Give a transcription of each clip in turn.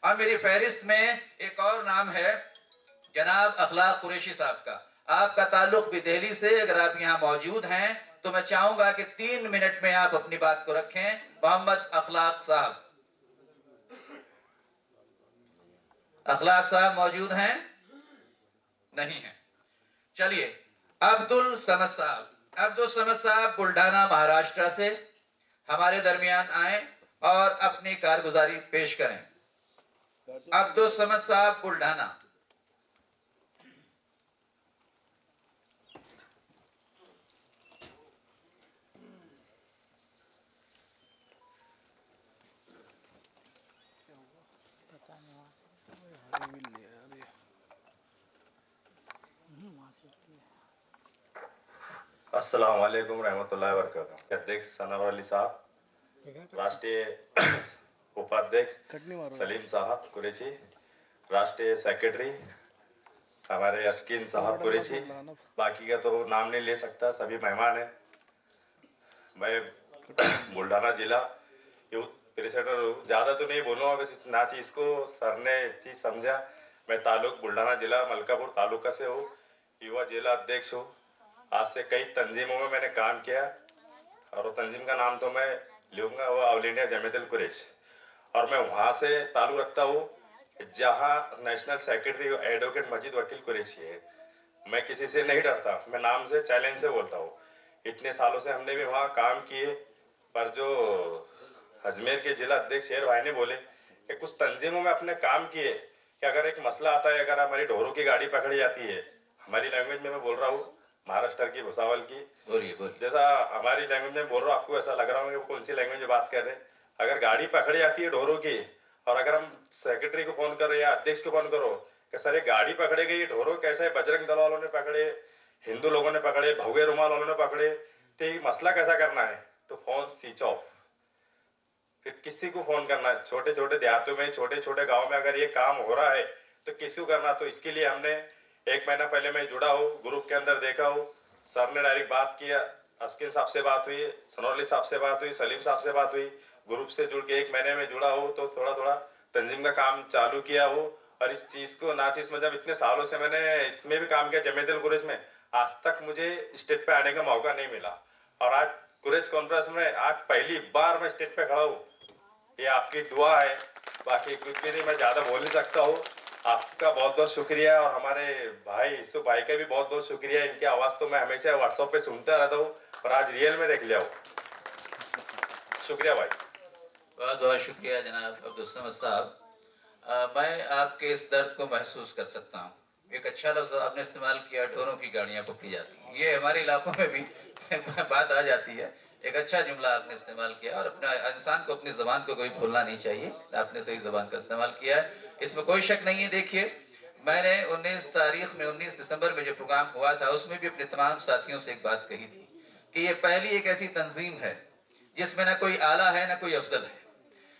اب میری فہرست میں ایک اور نام ہے جناب اخلاق قریشی صاحب کا. آپ کا تعلق بھی دہلی سے. اگر آپ یہاں موجود ہیں تو میں چاہوں گا کہ 3 منٹ میں آپ اپنی بات کو رکھیں. محمد اخلاق صاحب. اخلاق صاحب موجود ہیں؟ نہیں ہیں. چلیے عبدالصمد صاحب. عبدالصمد صاحب بلڈانا مہاراشٹر سے ہمارے درمیان آئیں اور اپنی کارگزاری پیش کریں. عبدالصمد صاحب بلڈانا. السلام علیکم رحمۃ اللہ وبرکاتہ. अध्यक्ष सनवर अली साहब, राष्ट्रीय उपाध्यक्ष सलीम साहब कुरैशी, राष्ट्रीय सेक्रेटरी हमारे अशकीन साहब कुरैशी, बाकी का तो नाम नहीं ले सकता, सभी मेहमान हैं. मैं बुल्ढाना जिला यूथ प्रेसिडेंट हूँ. ज़्यादा तो नहीं बोलूँगा, बस ना चीज़ को सर ने चीज़ समझा. मैं ताल्लुक बुल्ढाना जिला मलकापुर तालुका से हूँ. युवा जिला अध्यक्ष हूँ. आज से कई तंजीमों में मैंने काम किया और वो तंजीम का नाम तो मैं लूँगा, वो ऑल इंडिया जमीयतुल कुरैश. और मैं वहाँ से ताल्लुक़ रखता हूँ जहाँ नेशनल सेक्रेटरी एडवोकेट मजीद वकील कुरैशी है. मैं किसी से नहीं डरता, मैं नाम से चैलेंज से बोलता हूँ. इतने सालों से हमने भी वहाँ काम किए, पर जो अजमेर के जिला अध्यक्ष शेर भाई ने बोले कि कुछ तंजीमों में अपने काम किए कि अगर एक मसला आता है, अगर हमारी ढोरों की गाड़ी पकड़ी जाती है, हमारी लैंग्वेज में मैं बोल रहा हूँ, महाराष्ट्र की भुसावल की, बोलिए. जैसा हमारी लैंग्वेज में बोल रहा हूँ, आपको ऐसा लग रहा होगा कि कौन सी लैंग्वेज में बात कर रहे हैं. अगर गाड़ी पकड़ी जाती है ढोरों की और अगर हम सेक्रेटरी को फोन कर रहे हैं या अध्यक्ष को फोन करो कि सर ये गाड़ी पकड़े गई, ढोरों कैसे बजरंग दल वालों ने पकड़े, हिंदू लोगों ने पकड़े, भगवे रुमाल वालों ने पकड़े, तो ये मसला कैसा करना है, तो फोन स्विच ऑफ. फिर किसी को फोन करना है. छोटे छोटे देहातों में, छोटे छोटे गाँव में अगर ये काम हो रहा है तो किसको करना. तो इसके लिए हमने 1 महीना पहले मैं जुड़ा हूँ, ग्रुप के अंदर देखा हूँ, सर ने डायरेक्ट बात किया, अशकीन साहब से बात हुई, सनौली साहब से बात हुई, सलीम साहब से बात हुई. ग्रुप से जुड़ के 1 महीने में जुड़ा हो तो थोड़ा थोड़ा तंजीम का काम चालू किया हो. और इस चीज़ को ना चीज़ मतलब इतने सालों से मैंने इसमें भी काम किया जमीयतुल कुरैश में, आज तक मुझे स्टेज पे आने का मौका नहीं मिला. और आज कुरैश कॉन्फ्रेंस में आज पहली बार मैं स्टेज पे खड़ा हूँ. ये आपकी दुआ है, बाकी कुछ भी नहीं. मैं ज़्यादा बोल नहीं सकता हूँ. आपका बहुत बहुत शुक्रिया और हमारे भाई यूसुफ भाई का भी बहुत बहुत शुक्रिया. इनकी आवाज़ तो मैं हमेशा व्हाट्सएप पे सुनता रहता हूँ, पर आज रियल में देख लिया हूँ. शुक्रिया भाई. बहुत बहुत शुक्रिया जनाब अब्दुलसमद साहब. मैं आपके इस दर्द को महसूस कर सकता हूँ. एक अच्छा लफ्ज़ आपने इस्तेमाल किया, ढोरों की गाड़ियाँ पकड़ी जाती हैं. ये हमारे इलाकों में भी बात आ जाती है. एक अच्छा जुमला आपने इस्तेमाल किया और अपना इंसान को अपनी ज़बान को कोई भूलना नहीं चाहिए. आपने सही ज़बान का इस्तेमाल किया है, इसमें कोई शक नहीं है. देखिए, मैंने 19 दिसंबर में जो प्रोग्राम हुआ था उसमें भी अपने तमाम साथियों से एक बात कही थी कि ये पहली एक ऐसी तंजीम है जिसमें ना कोई आला है ना कोई अफजल है.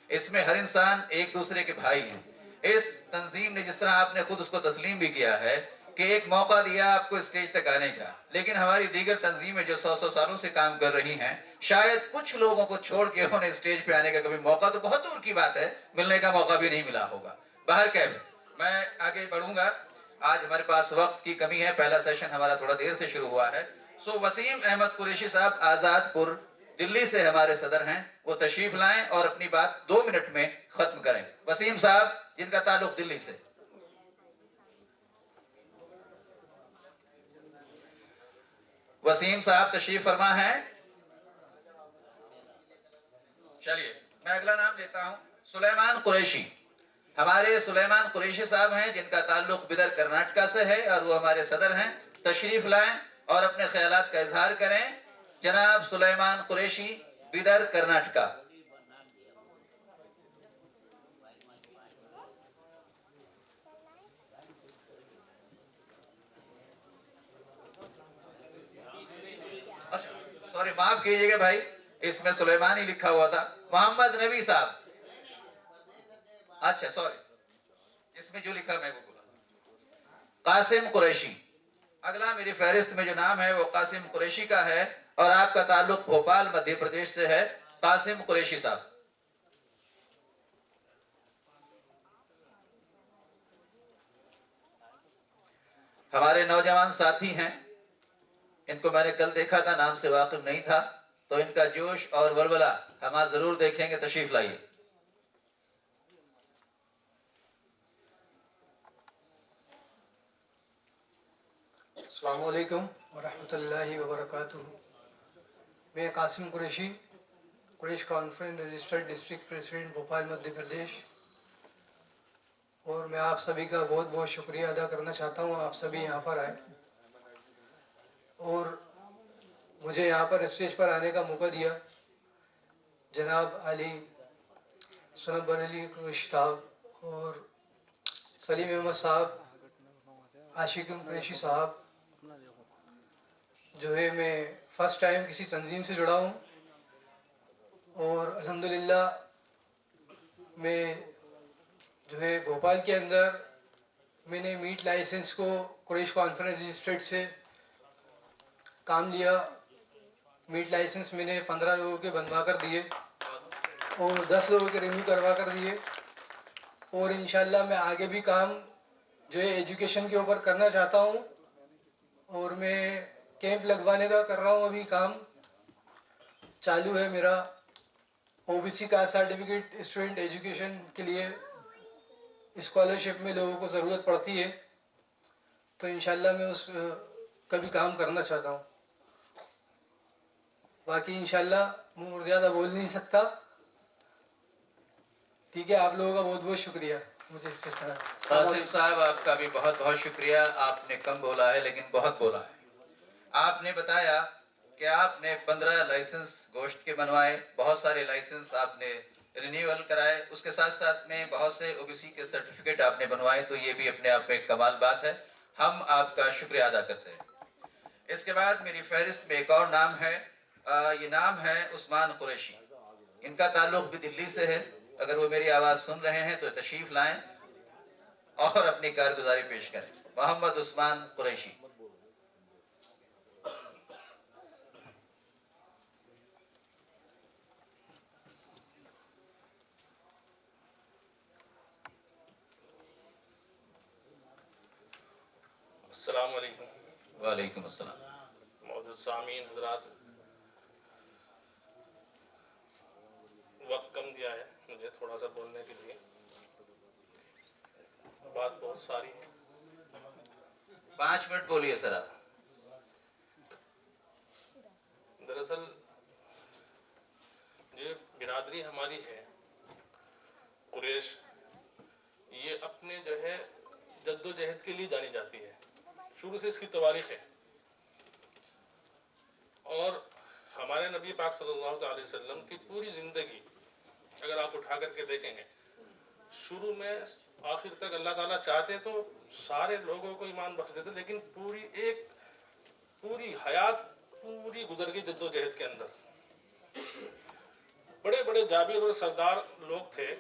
इसमें हर इंसान एक दूसरे के भाई हैं. इस तंजीम ने जिस तरह आपने खुद उसको तस्लीम भी किया है कि एक मौका दिया आपको स्टेज तक आने का, लेकिन हमारी दीगर तंजीमें जो 100 सालों से काम कर रही हैं, शायद कुछ लोगों को छोड़ के उन्हें स्टेज पे आने का कभी मौका, तो बहुत दूर की बात है, मिलने का मौका भी नहीं मिला होगा. बाहर कैफ मैं आगे बढ़ूंगा. आज हमारे पास वक्त की कमी है, पहला सेशन हमारा थोड़ा देर से शुरू हुआ है. सो वसीम अहमद कुरैशी साहब आज़ादपुर दिल्ली से हमारे सदर हैं, वो तशरीफ लाएं और अपनी बात 2 मिनट में खत्म करें. वसीम साहब जिनका ताल्लुक दिल्ली से. वसीम साहब तशरीफ फरमा हैं. चलिए मैं अगला नाम लेता हूं, सुलेमान कुरैशी. हमारे सुलेमान कुरैशी साहब हैं जिनका ताल्लुक बिदर कर्नाटका से है और वो हमारे सदर हैं. तशरीफ लाएं और अपने ख्यालात का इजहार करें. जनाब सुलेमान कुरैशी, बिदर कर्नाटका. सॉरी माफ कीजिएगा भाई, इसमें सुलेमान ही लिखा हुआ था. मोहम्मद नबी साहब. अच्छा सॉरी, इसमें जो लिखा मैं वो बोला. कासिम कुरैशी. अगला मेरी फहरिस्त में जो नाम है वो कासिम कुरैशी का है और आपका ताल्लुक भोपाल मध्य प्रदेश से है. कासिम कुरैशी साहब. ہمارے نوجوان ساتھی ہیں، ان کو میں نے کل دیکھا تھا، نام سے واقف نہیں تھا، تو ان کا جوش اور ولولہ ہم آج ضرور دیکھیں گے. تشریف لائیے. السلام علیکم ورحمۃ اللہ وبرکاتہ. میں Qasim Qureshi, Quraish conference registered district president Bhopal Madhya Pradesh, اور میں آپ سبھی کا بہت بہت شکریہ ادا کرنا چاہتا ہوں. آپ سبھی یہاں پر آئے اور مجھے یہاں پر اسٹیج پر آنے کا موقع دیا. جناب علی سنب بریلی قریشی صاحب اور سلیم احمد صاحب، عاشق قریشی صاحب، جو ہے میں فرسٹ ٹائم کسی تنظیم سے جڑا ہوں، اور الحمدللہ میں جو ہے بھوپال کے اندر میں نے میٹ لائسنس کو قریش کانفرنس رجسٹرڈ سے کام لیا. میٹ لائسنس میں نے 15 لوگوں کے بنوا کر دیے اور 10 لوگوں کے رینیو کروا کر دیے، اور انشاءاللہ میں آگے بھی کام جو ہے ایجوکیشن کے اوپر کرنا چاہتا ہوں، اور میں کیمپ لگوانے کا کر رہا ہوں. ابھی کام چالو ہے میرا. O B C caste certificate student education کے لیے اسکالرشپ میں لوگوں کو ضرورت پڑتی ہے، تو انشاءاللہ میں اس کا بھی کام کرنا چاہتا ہوں. باقی انشاءاللہ میں اور زیادہ بول نہیں سکتا. ٹھیک ہے، آپ لوگوں کا بہت بہت شکریہ مجھے اس طرح. قاسم صاحب آپ کا بھی بہت بہت شکریہ. آپ نے کم بولا ہے لیکن بہت بولا ہے. آپ نے بتایا کہ آپ نے 15 لائسنس گوشت کے بنوائے، بہت سارے لائسنس آپ نے رینیول کرائے، اس کے ساتھ ساتھ میں بہت سے او بی سی کے سرٹیفکیٹ آپ نے بنوائے، تو یہ بھی اپنے آپ میں ایک کمال بات ہے. ہم آپ کا شکریہ ادا کرتے ہیں. اس کے بعد میری فہرست میں ایک اور نام ہے. یہ نام ہے عثمان قریشی. ان کا تعلق بھی دلی سے ہے. اگر وہ میری آواز سن رہے ہیں تو تشریف لائیں اور اپنی کارگزاری پیش کریں. محمد عثمان قریشی. السلام علیکم. وعلیکم السلام. معزز سامعین حضرات، وقت کم دیا ہے مجھے تھوڑا سا بولنے کے لیے، بات بہت ساری ہے. 5 منٹ بولیے سر آپ. دراصل یہ برادری ہماری ہے قریش، یہ اپنے جو ہے جد و جہد کے لیے جانی جاتی ہے. شروع سے اس کی تواریخ ہے، اور ہمارے نبی پاک صلی اللہ علیہ وسلم کی پوری زندگی اگر آپ اٹھا کر کے دیکھیں گے، شروع میں آخر تک اللہ تعالیٰ چاہتے تو سارے لوگوں کو ایمان بخش دیتے، لیکن پوری حیات پوری گزر گئی جد و جہد کے اندر. بڑے بڑے جابر اور سردار لوگ تھے،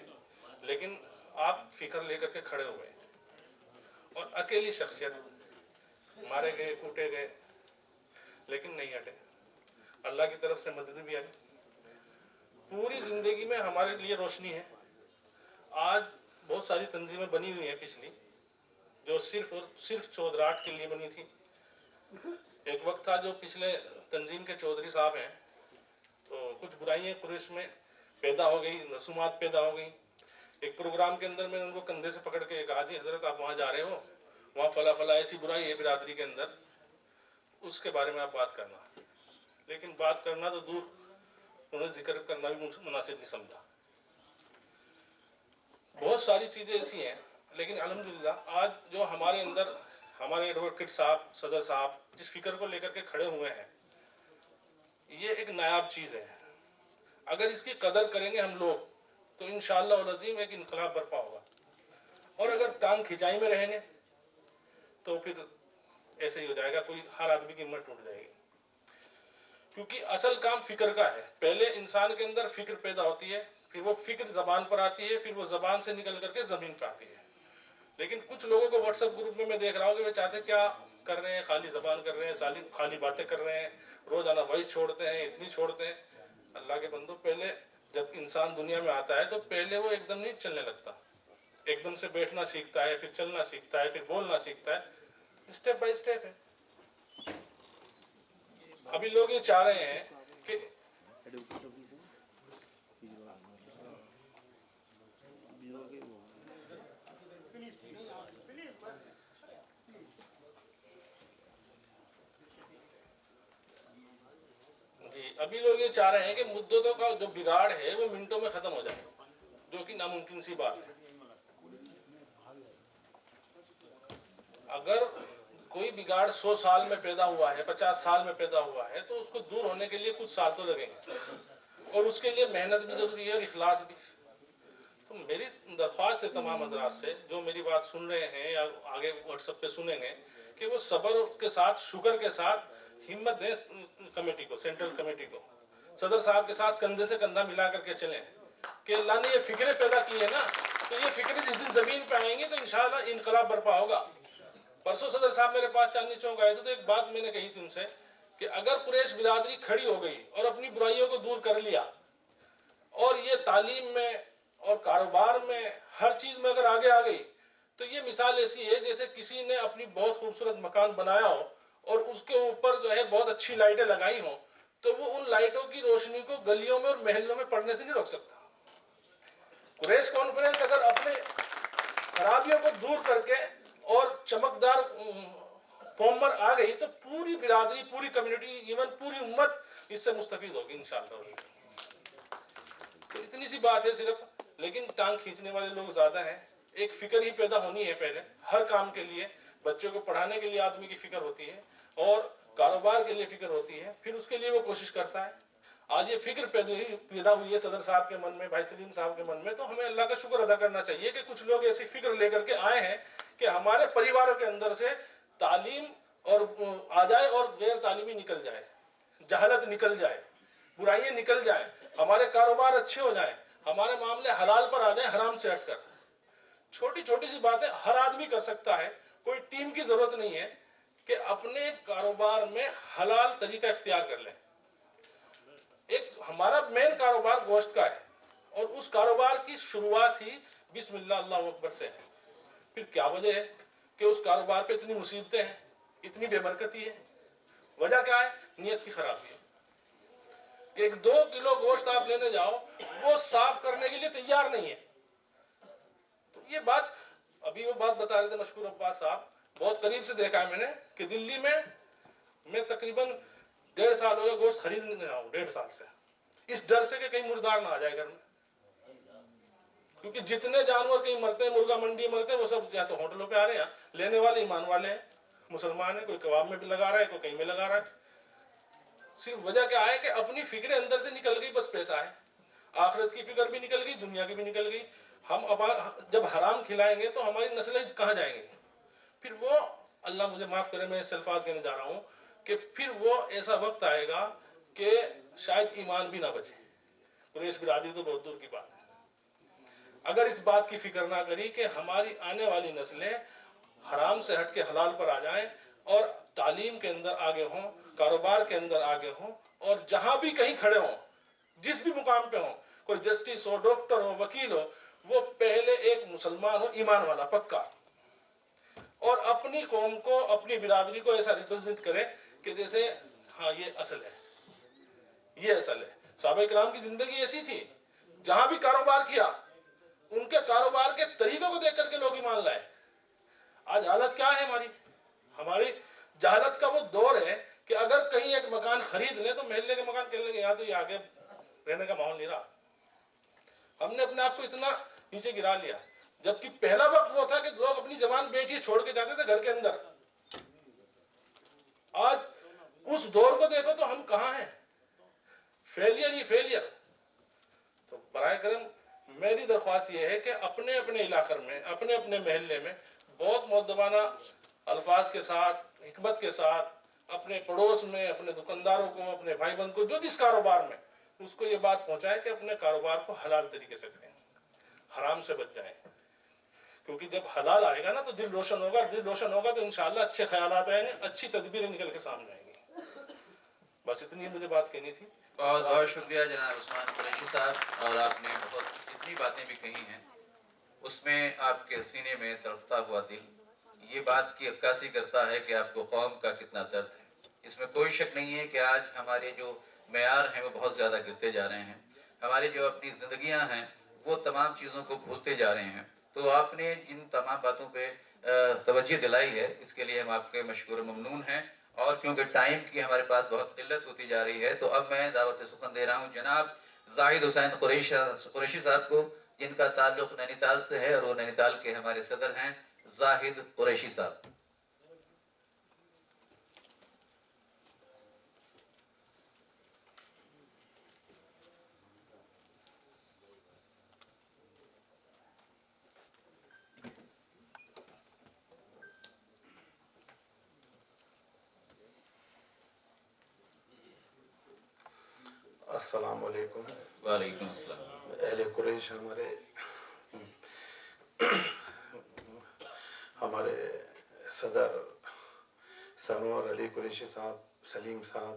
لیکن آپ فکر لے کر کے کھڑے ہوئے، اور اکیلی شخصیت، مارے گئے کوٹے گئے لیکن نہیں ہٹے. اللہ کی طرف سے مدد بھی آئی. پوری زندگی میں ہمارے لیے روشنی ہے. آج بہت ساری تنظیمیں بنی ہوئی ہیں پچھلی، جو صرف اور صرف چودراہٹ کے لیے بنی تھی. ایک وقت تھا جو پچھلے تنظیم کے چودھری صاحب ہیں، تو کچھ برائیاں قریش میں پیدا ہو گئی، رسومات پیدا ہو گئی. ایک پروگرام کے اندر میں نے ان کو کندھے سے پکڑ کے کہا جی حضرت آپ وہاں جا رہے ہو، وہاں فلاں فلاں ایسی برائی ہے برادری کے اندر، اس کے بارے میں آپ بات کرنا. لیکن بات کرنا تو دور، انہیں ذکر کرنا بھی مناسب نہیں سمجھا. بہت ساری چیزیں ایسی ہیں، لیکن الحمدللہ آج جو ہمارے اندر ہمارے ایڈوکیٹ صاحب، صدر صاحب جس فکر کو لے کر کے کھڑے ہوئے ہیں، یہ ایک نایاب چیز ہے. اگر اس کی قدر کریں گے ہم لوگ تو انشاءاللہ العظیم ایک انقلاب برپا ہوگا. اور اگر ٹانگ کھینچائی میں رہیں گے تو پھر ایسے ہی ہو جائے گا، کوئی ہر آدمی کی ہمت ٹوٹ جائے گی. کیونکہ اصل کام فکر کا ہے. پہلے انسان کے اندر فکر پیدا ہوتی ہے، پھر وہ فکر زبان پر آتی ہے، پھر وہ زبان سے نکل کر کے زمین پر آتی ہے. لیکن کچھ لوگوں کو واٹس ایپ گروپ میں دیکھ رہا ہوں کہ وہ چاہتے کیا کر رہے ہیں، خالی زبان کر رہے ہیں، خالی باتیں کر رہے ہیں، روزانہ وائس چھوڑتے ہیں، اتنی چھوڑتے ہیں. اللہ کے بندو، پہلے جب انسان دنیا میں آتا ہے تو پہلے وہ ایک دم نہیں چلنے لگتا، ایک دم سے بیٹھنا سیکھتا ہے، پھر چلنا سیکھتا ہے، پھر بولنا سیکھتا ہے. स्टेप बाय स्टेप है। अभी लोग ये चाह रहे हैं कि जी, अभी लोग ये चाह रहे हैं कि मुद्दों का जो बिगाड़ है वो मिनटों में खत्म हो जाए, जो कि नामुमकिन सी बात है। अगर कोई बिगाड़ 100 साल में पैदा हुआ है, 50 साल में पैदा हुआ है, तो उसको दूर होने के लिए कुछ साल तो लगेंगे, और उसके लिए मेहनत भी जरूरी है और इखलास भी। तो मेरी दरख्वास्त है तमाम हजरात से जो मेरी बात सुन रहे हैं या आगे व्हाट्सएप पे सुनेंगे, कि वो सब्र के साथ, शुक्र के साथ हिम्मत दें कमेटी को, सेंट्रल कमेटी को, सदर साहब के साथ कंधे से कंधा मिला करके चलें कि अल्लाह ने ये फिक्रें पैदा की है ना, तो ये फिक्रें जिस दिन जमीन पे आएंगी तो इंशाल्लाह इनकलाब बर्पा होगा। परसों सदर साहब मेरे पास चांदनी चौक आए थे, तो एक बात मैंने कही थी उनसे कि अगर कुरैश बिरादरी खड़ी हो गई और अपनी बुराइयों को दूर कर लिया, और ये तालीम में और कारोबार में हर चीज में अगर आगे आ गई, तो ये मिसाल ऐसी है जैसे किसी ने अपनी बहुत खूबसूरत मकान बनाया हो और उसके ऊपर जो है बहुत अच्छी लाइटें लगाई हो, तो वो उन लाइटों की रोशनी को गलियों में और महलों में पड़ने से नहीं रोक सकता। कुरैश कॉन्फ्रेंस अगर अपने खराबियों को दूर करके और चमकदार फॉर्म पर आ गई, तो पूरी बिरादरी, पूरी कम्युनिटी, इवन पूरी उम्मत इससे मुस्तफीद होगी इंशाअल्लाह। तो इतनी सी बात है सिर्फ, लेकिन टांग खींचने वाले लोग ज्यादा हैं। एक फिक्र ही पैदा होनी है पहले हर काम के लिए। बच्चों को पढ़ाने के लिए आदमी की फिक्र होती है और कारोबार के लिए फिक्र होती है, फिर उसके लिए वो कोशिश करता है। आज ये फिक्र पैदा हुई है सदर साहब के मन में, भाई सलीम साहब के मन में, तो हमें अल्लाह का शुक्र अदा करना चाहिए कि कुछ लोग ऐसी फिक्र लेकर के आए हैं कि हमारे परिवारों के अंदर से तालीम और आ जाए और गैर तालीमी निकल जाए, जहालत निकल जाए, बुराइयां निकल जाए, हमारे कारोबार अच्छे हो जाए, हमारे मामले हलाल पर आ जाए, हराम से हटकर। छोटी छोटी सी बातें हर आदमी कर सकता है, कोई टीम की जरूरत नहीं है कि अपने कारोबार में हलाल तरीका इख्तियार कर लें। एक हमारा मेन कारोबार गोश्त का है और उस कारोबार की शुरुआत ही बिस्मिल्लाह अल्लाहु अकबर से है। फिर क्या वजह है कि उस कारोबार पे इतनी मुसीबतें हैं, इतनी बेबरकती है? वजह क्या है? नियत की खराबी है कि एक 2 किलो गोश्त आप लेने जाओ, वो साफ करने के लिए तैयार नहीं है। तो ये बात, अभी वो बात बता रहे थे मशकूर अब्बास साहब, बहुत करीब से देखा है मैंने कि दिल्ली में मैं तकरीबन 1.5 साल हो गया गोश्त खरीदने नहीं आऊँ, 1.5 साल से, इस डर से कि कहीं मुर्दार ना आ जाए घर में। क्योंकि जितने जानवर कहीं मरते हैं, मुर्गा मंडी मरते हैं, वो सब या तो होटलों पे आ रहे हैं, लेने वाले ईमान वाले हैं, मुसलमान है, कोई कबाब में भी लगा रहा है, कोई कहीं में लगा रहा है। सिर्फ वजह क्या है कि अपनी फिक्रें अंदर से निकल गई, बस पैसा है। आखिरत की फिक्र भी निकल गई, दुनिया की भी निकल गई। हम अब जब हराम खिलाएंगे तो हमारी नस्लें कहाँ जाएंगी? फिर वो, अल्लाह मुझे माफ करे, मैं सल्फात कहने जा रहा हूँ कि फिर वो ऐसा वक्त आएगा कि शायद ईमान भी ना बचे। कुरैश बिरादरी तो बहुत दूर की बात है। अगर इस बात की फिक्र ना करी कि हमारी आने वाली नस्लें हराम से हट के हलाल पर आ जाएं और तालीम के अंदर आगे हों, कारोबार के अंदर आगे हों, और जहां भी कहीं खड़े हों, जिस भी मुकाम पे हों, कोई जस्टिस हो, डॉक्टर हो, वकील हो, वो पहले एक मुसलमान हो, ईमान वाला पक्का, और अपनी कौम को, अपनी बिरादरी को ऐसा रिप्रेजेंट करे कि जैसे हाँ ये असल है, ये असल है। साहबा इकराम की जिंदगी ऐसी थी, जहां भी कारोबार किया, उनके कारोबार के तरीकों को देख करके लोग ईमान लाए। आज हालत क्या है हमारी जहालत का वो दौर है कि अगर कहीं एक मकान खरीद ले तो महल्ले के मकान कहने लगे, यहाँ तो ये आगे रहने का माहौल नहीं रहा। हमने अपने आप को इतना नीचे गिरा लिया, जबकि पहला वक्त वो था कि लोग अपनी जवान बेटी छोड़ के जाते थे घर के अंदर। आज उस दौर को देखो तो हम कहाँ हैं? फेलियर ही फेलियर। तो बराए करम मेरी दरख्वास्त ये है कि अपने अपने इलाके में, अपने अपने महल्ले में बहुत मुअद्दबाना अल्फाज के साथ, हिकमत के साथ, अपने पड़ोस में, अपने दुकानदारों को, अपने भाई बहन को, जो जिस कारोबार में, उसको ये बात पहुंचाए कि अपने कारोबार को हलाल तरीके से करें, हराम से बच जाएं। क्योंकि जब हलाल आएगा ना तो दिल रोशन होगा, दिल रोशन होगा तो इंशाअल्लाह अच्छे ख्यालात आएंगे, अच्छी तदबीरें निकल के सामने आएंगी। बस इतनी मुझे बात कहनी थी। बहुत बहुत शुक्रिया जनाब उस्मान कुरैशी साहब, और आपने बहुत जितनी बातें भी कही हैं उसमें आपके सीने में तड़पता हुआ दिल یہ بات کی عکاسی کرتا ہے کہ آپ کو قوم کا کتنا درد ہے۔ اس میں کوئی شک نہیں ہے کہ آج ہمارے جو معیار ہیں وہ بہت زیادہ گرتے جا رہے ہیں، ہماری جو اپنی زندگیاں ہیں وہ تمام چیزوں کو بھولتے جا رہے ہیں۔ تو آپ نے جن تمام باتوں پہ توجہ دلائی ہے، اس کے لیے ہم آپ کے مشکور و ممنون ہیں، اور کیونکہ ٹائم کی ہمارے پاس بہت قلت ہوتی جا رہی ہے تو اب میں دعوت سخن دے رہا ہوں جناب زاہد حسین قریشی صاحب کو، جن کا تعلق نینی تال سے ہے اور وہ نینی تال کے ہمارے صدر ہیں زاہد قریشی صاحب۔ السلام علیکم۔ وعلیکم السلام۔ اہل قریش ہمارے صدر سرور علی قریشی صاحب، سلیم صاحب،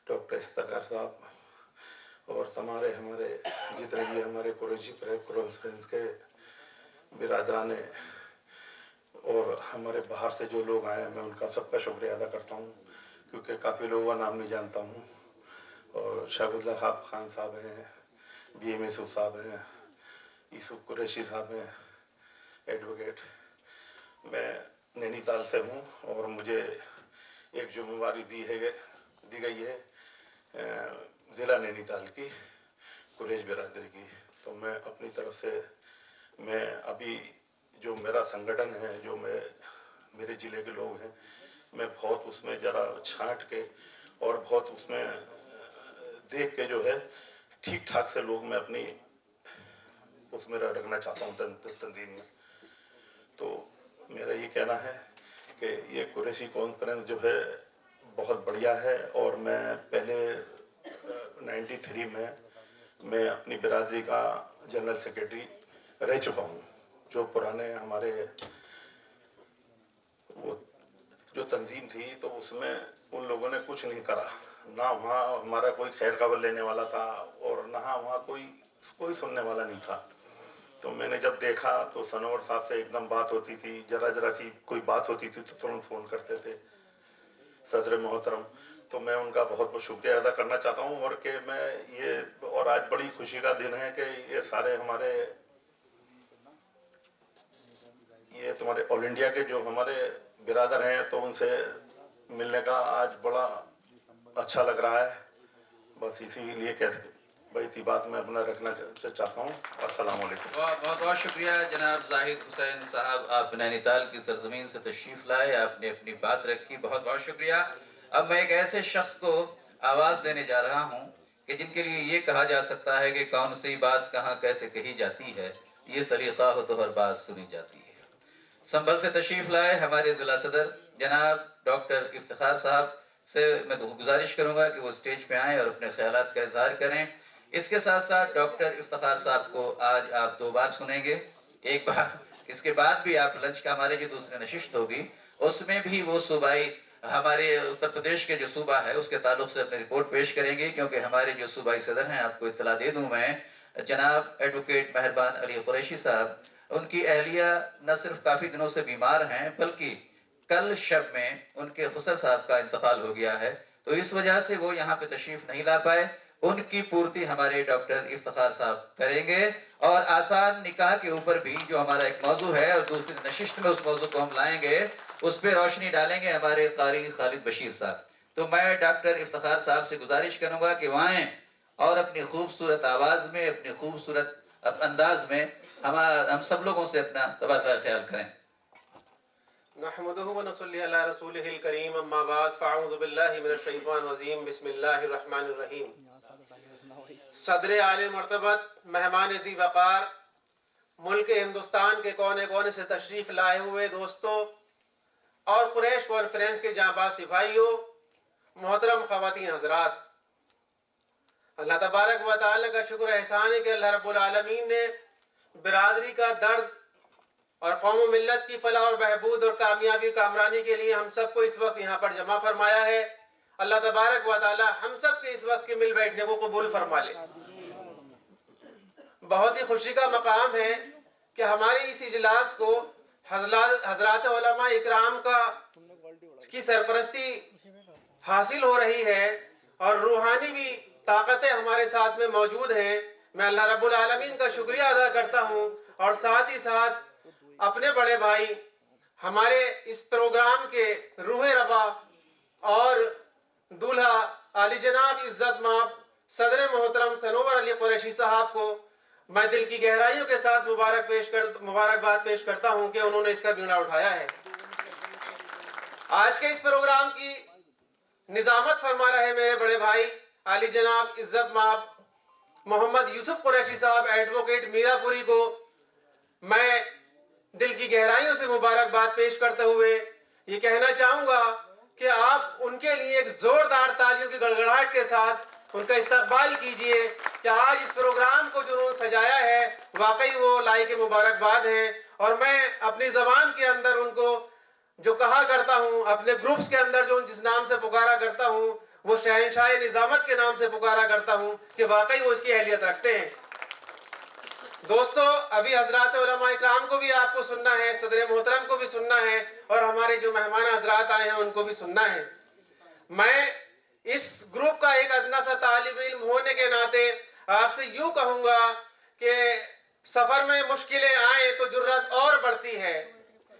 ڈاکٹر افتخار صاحب اور ہمارے جتنے بھی ہمارے قریشی کانفرنس کے برادران اور ہمارے باہر سے جو لوگ آئے ہیں، میں ان کا سب کا شکریہ ادا کرتا ہوں، کیونکہ کافی لوگوں کا نام نہیں جانتا ہوں۔ اور شاہد اللہ خان صاحب ہیں، بی ایم یوسف صاحب ہیں، یوسف قریشی صاحب ہیں ایڈوکیٹ۔ میں نینی تال سے ہوں اور مجھے ایک ذمہ دی گئی ہے ضلع نینی تال کی قریش برادری کی۔ تو میں اپنی طرف سے میں ابھی جو میرا سنگھٹن ہے، جو میرے ضلع کے لوگ ہیں، میں بہت اس میں ذرا چھانٹ کے اور بہت اس میں دیکھ کے جو ہے ٹھیک ٹھاک سے لوگ میں اپنی اس میں رکھنا چاہتا ہوں تنظیم میں۔ تو میرا یہ کہنا ہے کہ یہ قریشی کانفرنس جو ہے بہت بڑھیا ہے، اور میں پہلے 93 میں اپنی برادری کا جنرل سیکریٹری رہ چکا ہوں۔ جو پرانے ہمارے وہ جو تنظیم تھی تو اس میں ان لوگوں نے کچھ نہیں کرا، نہ وہاں ہمارا کوئی خیر خبر لینے والا تھا اور نہ وہاں کوئی سننے والا نہیں تھا۔ تو میں نے جب دیکھا تو سنور صاحب سے ایک دم بات ہوتی تھی، ذرا سی کوئی بات ہوتی تھی تو ترنت فون کرتے تھے صدر محترم۔ تو میں ان کا بہت بہت شکریہ ادا کرنا چاہتا ہوں، اور کہ میں یہ اور آج بڑی خوشی کا دن ہے کہ یہ سارے ہمارے تمہارے آل انڈیا کے جو ہمارے برادر ہیں تو ان سے ملنے کا آج بڑا اچھا لگ رہا ہے۔ بس اسی لیے بھائی بات میں اپنا رکھنا چاہتا ہوں۔ السلام علیکم۔ بہت بہت شکریہ جناب زاہد حسین صاحب، آپ نینی تال کی سرزمین سے تشریف لائے، آپ نے اپنی بات رکھی، بہت بہت شکریہ۔ اب میں ایک ایسے شخص کو آواز دینے جا رہا ہوں کہ جن کے لیے یہ کہا جا سکتا ہے کہ کون سی بات کہاں کیسے کہی جاتی ہے، یہ سلیقہ ہو تو ہر بات سنی جاتی ہے۔ سنبھل سے تشریف لائے ہمارے ضلع صدر جناب ڈاکٹر افتخار صاحب سے میں تو گزارش کروں گا کہ وہ اسٹیج پہ آئیں اور اپنے خیالات کا اظہار کریں۔ اس کے ساتھ ساتھ ڈاکٹر افتخار صاحب کو آج آپ 2 بار سنیں گے، ایک بار اس کے بعد بھی آپ لنچ کا ہمارے جو دوسری نشست ہوگی اس میں بھی وہ صوبائی ہمارے اتر پردیش کے جو صوبہ ہے اس کے تعلق سے اپنی رپورٹ پیش کریں گے، کیونکہ ہمارے جو صوبائی صدر ہیں آپ کو اطلاع دے دوں میں، جناب ایڈوکیٹ مہربان علی قریشی صاحب، ان کی اہلیہ نہ صرف کافی دنوں سے بیمار ہیں بلکہ کل شب میں ان کے خسر صاحب کا انتقال ہو گیا ہے، تو اس وجہ سے وہ یہاں پہ تشریف نہیں لا پائے۔ ان کی پورتی ہمارے ڈاکٹر افتخار صاحب کریں گے، اور آسان نکاح کے اوپر بھی جو ہمارا ایک موضوع ہے اور دوسری نشست میں اس موضوع کو ہم لائیں گے، اس پہ روشنی ڈالیں گے ہمارے قاری خالد بشیر صاحب۔ تو میں ڈاکٹر افتخار صاحب سے گزارش کروں گا کہ وہ آئیں اور اپنی خوبصورت آواز میں، اپنی خوبصورت انداز میں ہم سب لوگوں سے اپنا تبادلہ خیال کریں۔ نحمده ونصلي على رسوله الكريم اما بعد فاعوذ بالله من الشیطان الرجیم بسم اللہ الرحمن الرحیم۔ صدر عالی مرتبت، مہمان ذی وقار، ملک ہندوستان کے کونے کونے سے تشریف لائے ہوئے دوستوں اور قریش کانفرنس کے جانباز سپاہیوں، محترم خواتین حضرات، اللہ تبارک و تعالیٰ کا شکر احسان ہے کہ اللہ رب العالمین نے برادری کا درد اور قوم و ملت کی فلاح اور بہبود اور کامیابی کامرانی کے لیے ہم سب کو اس وقت یہاں پر جمع فرمایا ہے۔ اللہ تبارک و تعالی ہم سب کے اس وقت کے مل بیٹھنے کو قبول فرما لے۔ بہت ہی خوشی کا مقام ہے کہ ہمارے اس اجلاس کو حضرات علماء اکرام کی سرپرستی حاصل ہو رہی ہے اور روحانی بھی طاقتیں ہمارے ساتھ میں موجود ہیں. میں اللہ رب العالمین کا شکریہ ادا کرتا ہوں اور ساتھ ہی ساتھ اپنے بڑے بھائی ہمارے اس پروگرام کے روح روا اور دولہا عالی جناب عزت مآب صدر محترم سنور علی قریشی صاحب کو میں دل کی گہرائیوں کے ساتھ مبارکباد پیش کرتا ہوں کہ انہوں نے اس کا بیڑا اٹھایا ہے. آج کے اس پروگرام کی نظامت فرما رہے میرے بڑے بھائی عالی جناب عزت مآب محمد یوسف قریشی صاحب ایڈوکیٹ میرا پوری کو میں دل کی گہرائیوں سے مبارکباد پیش کرتے ہوئے یہ کہنا چاہوں گا کہ آپ ان کے لیے ایک زوردار تالیوں کی گڑگڑاہٹ کے ساتھ ان کا استقبال کیجئے کہ آج اس پروگرام کو جو انہوں نے سجایا ہے واقعی وہ لائق مبارکباد ہیں. اور میں اپنی زبان کے اندر ان کو جو کہا کرتا ہوں، اپنے گروپس کے اندر جو جس نام سے پکارا کرتا ہوں، وہ شہنشاہ نظامت کے نام سے پکارا کرتا ہوں کہ واقعی وہ اس کی اہلیت رکھتے ہیں. دوستو، ابھی حضرات علماء اکرام کو بھی آپ کو سننا ہے، صدر محترم کو بھی سننا ہے اور ہمارے جو مہمان حضرات آئے ہیں ان کو بھی سننا ہے. میں اس گروپ کا ایک ادنا سا طالب علم ہونے کے ناطے آپ سے یوں کہوں گا کہ سفر میں مشکلیں آئیں تو جرات اور بڑھتی ہے.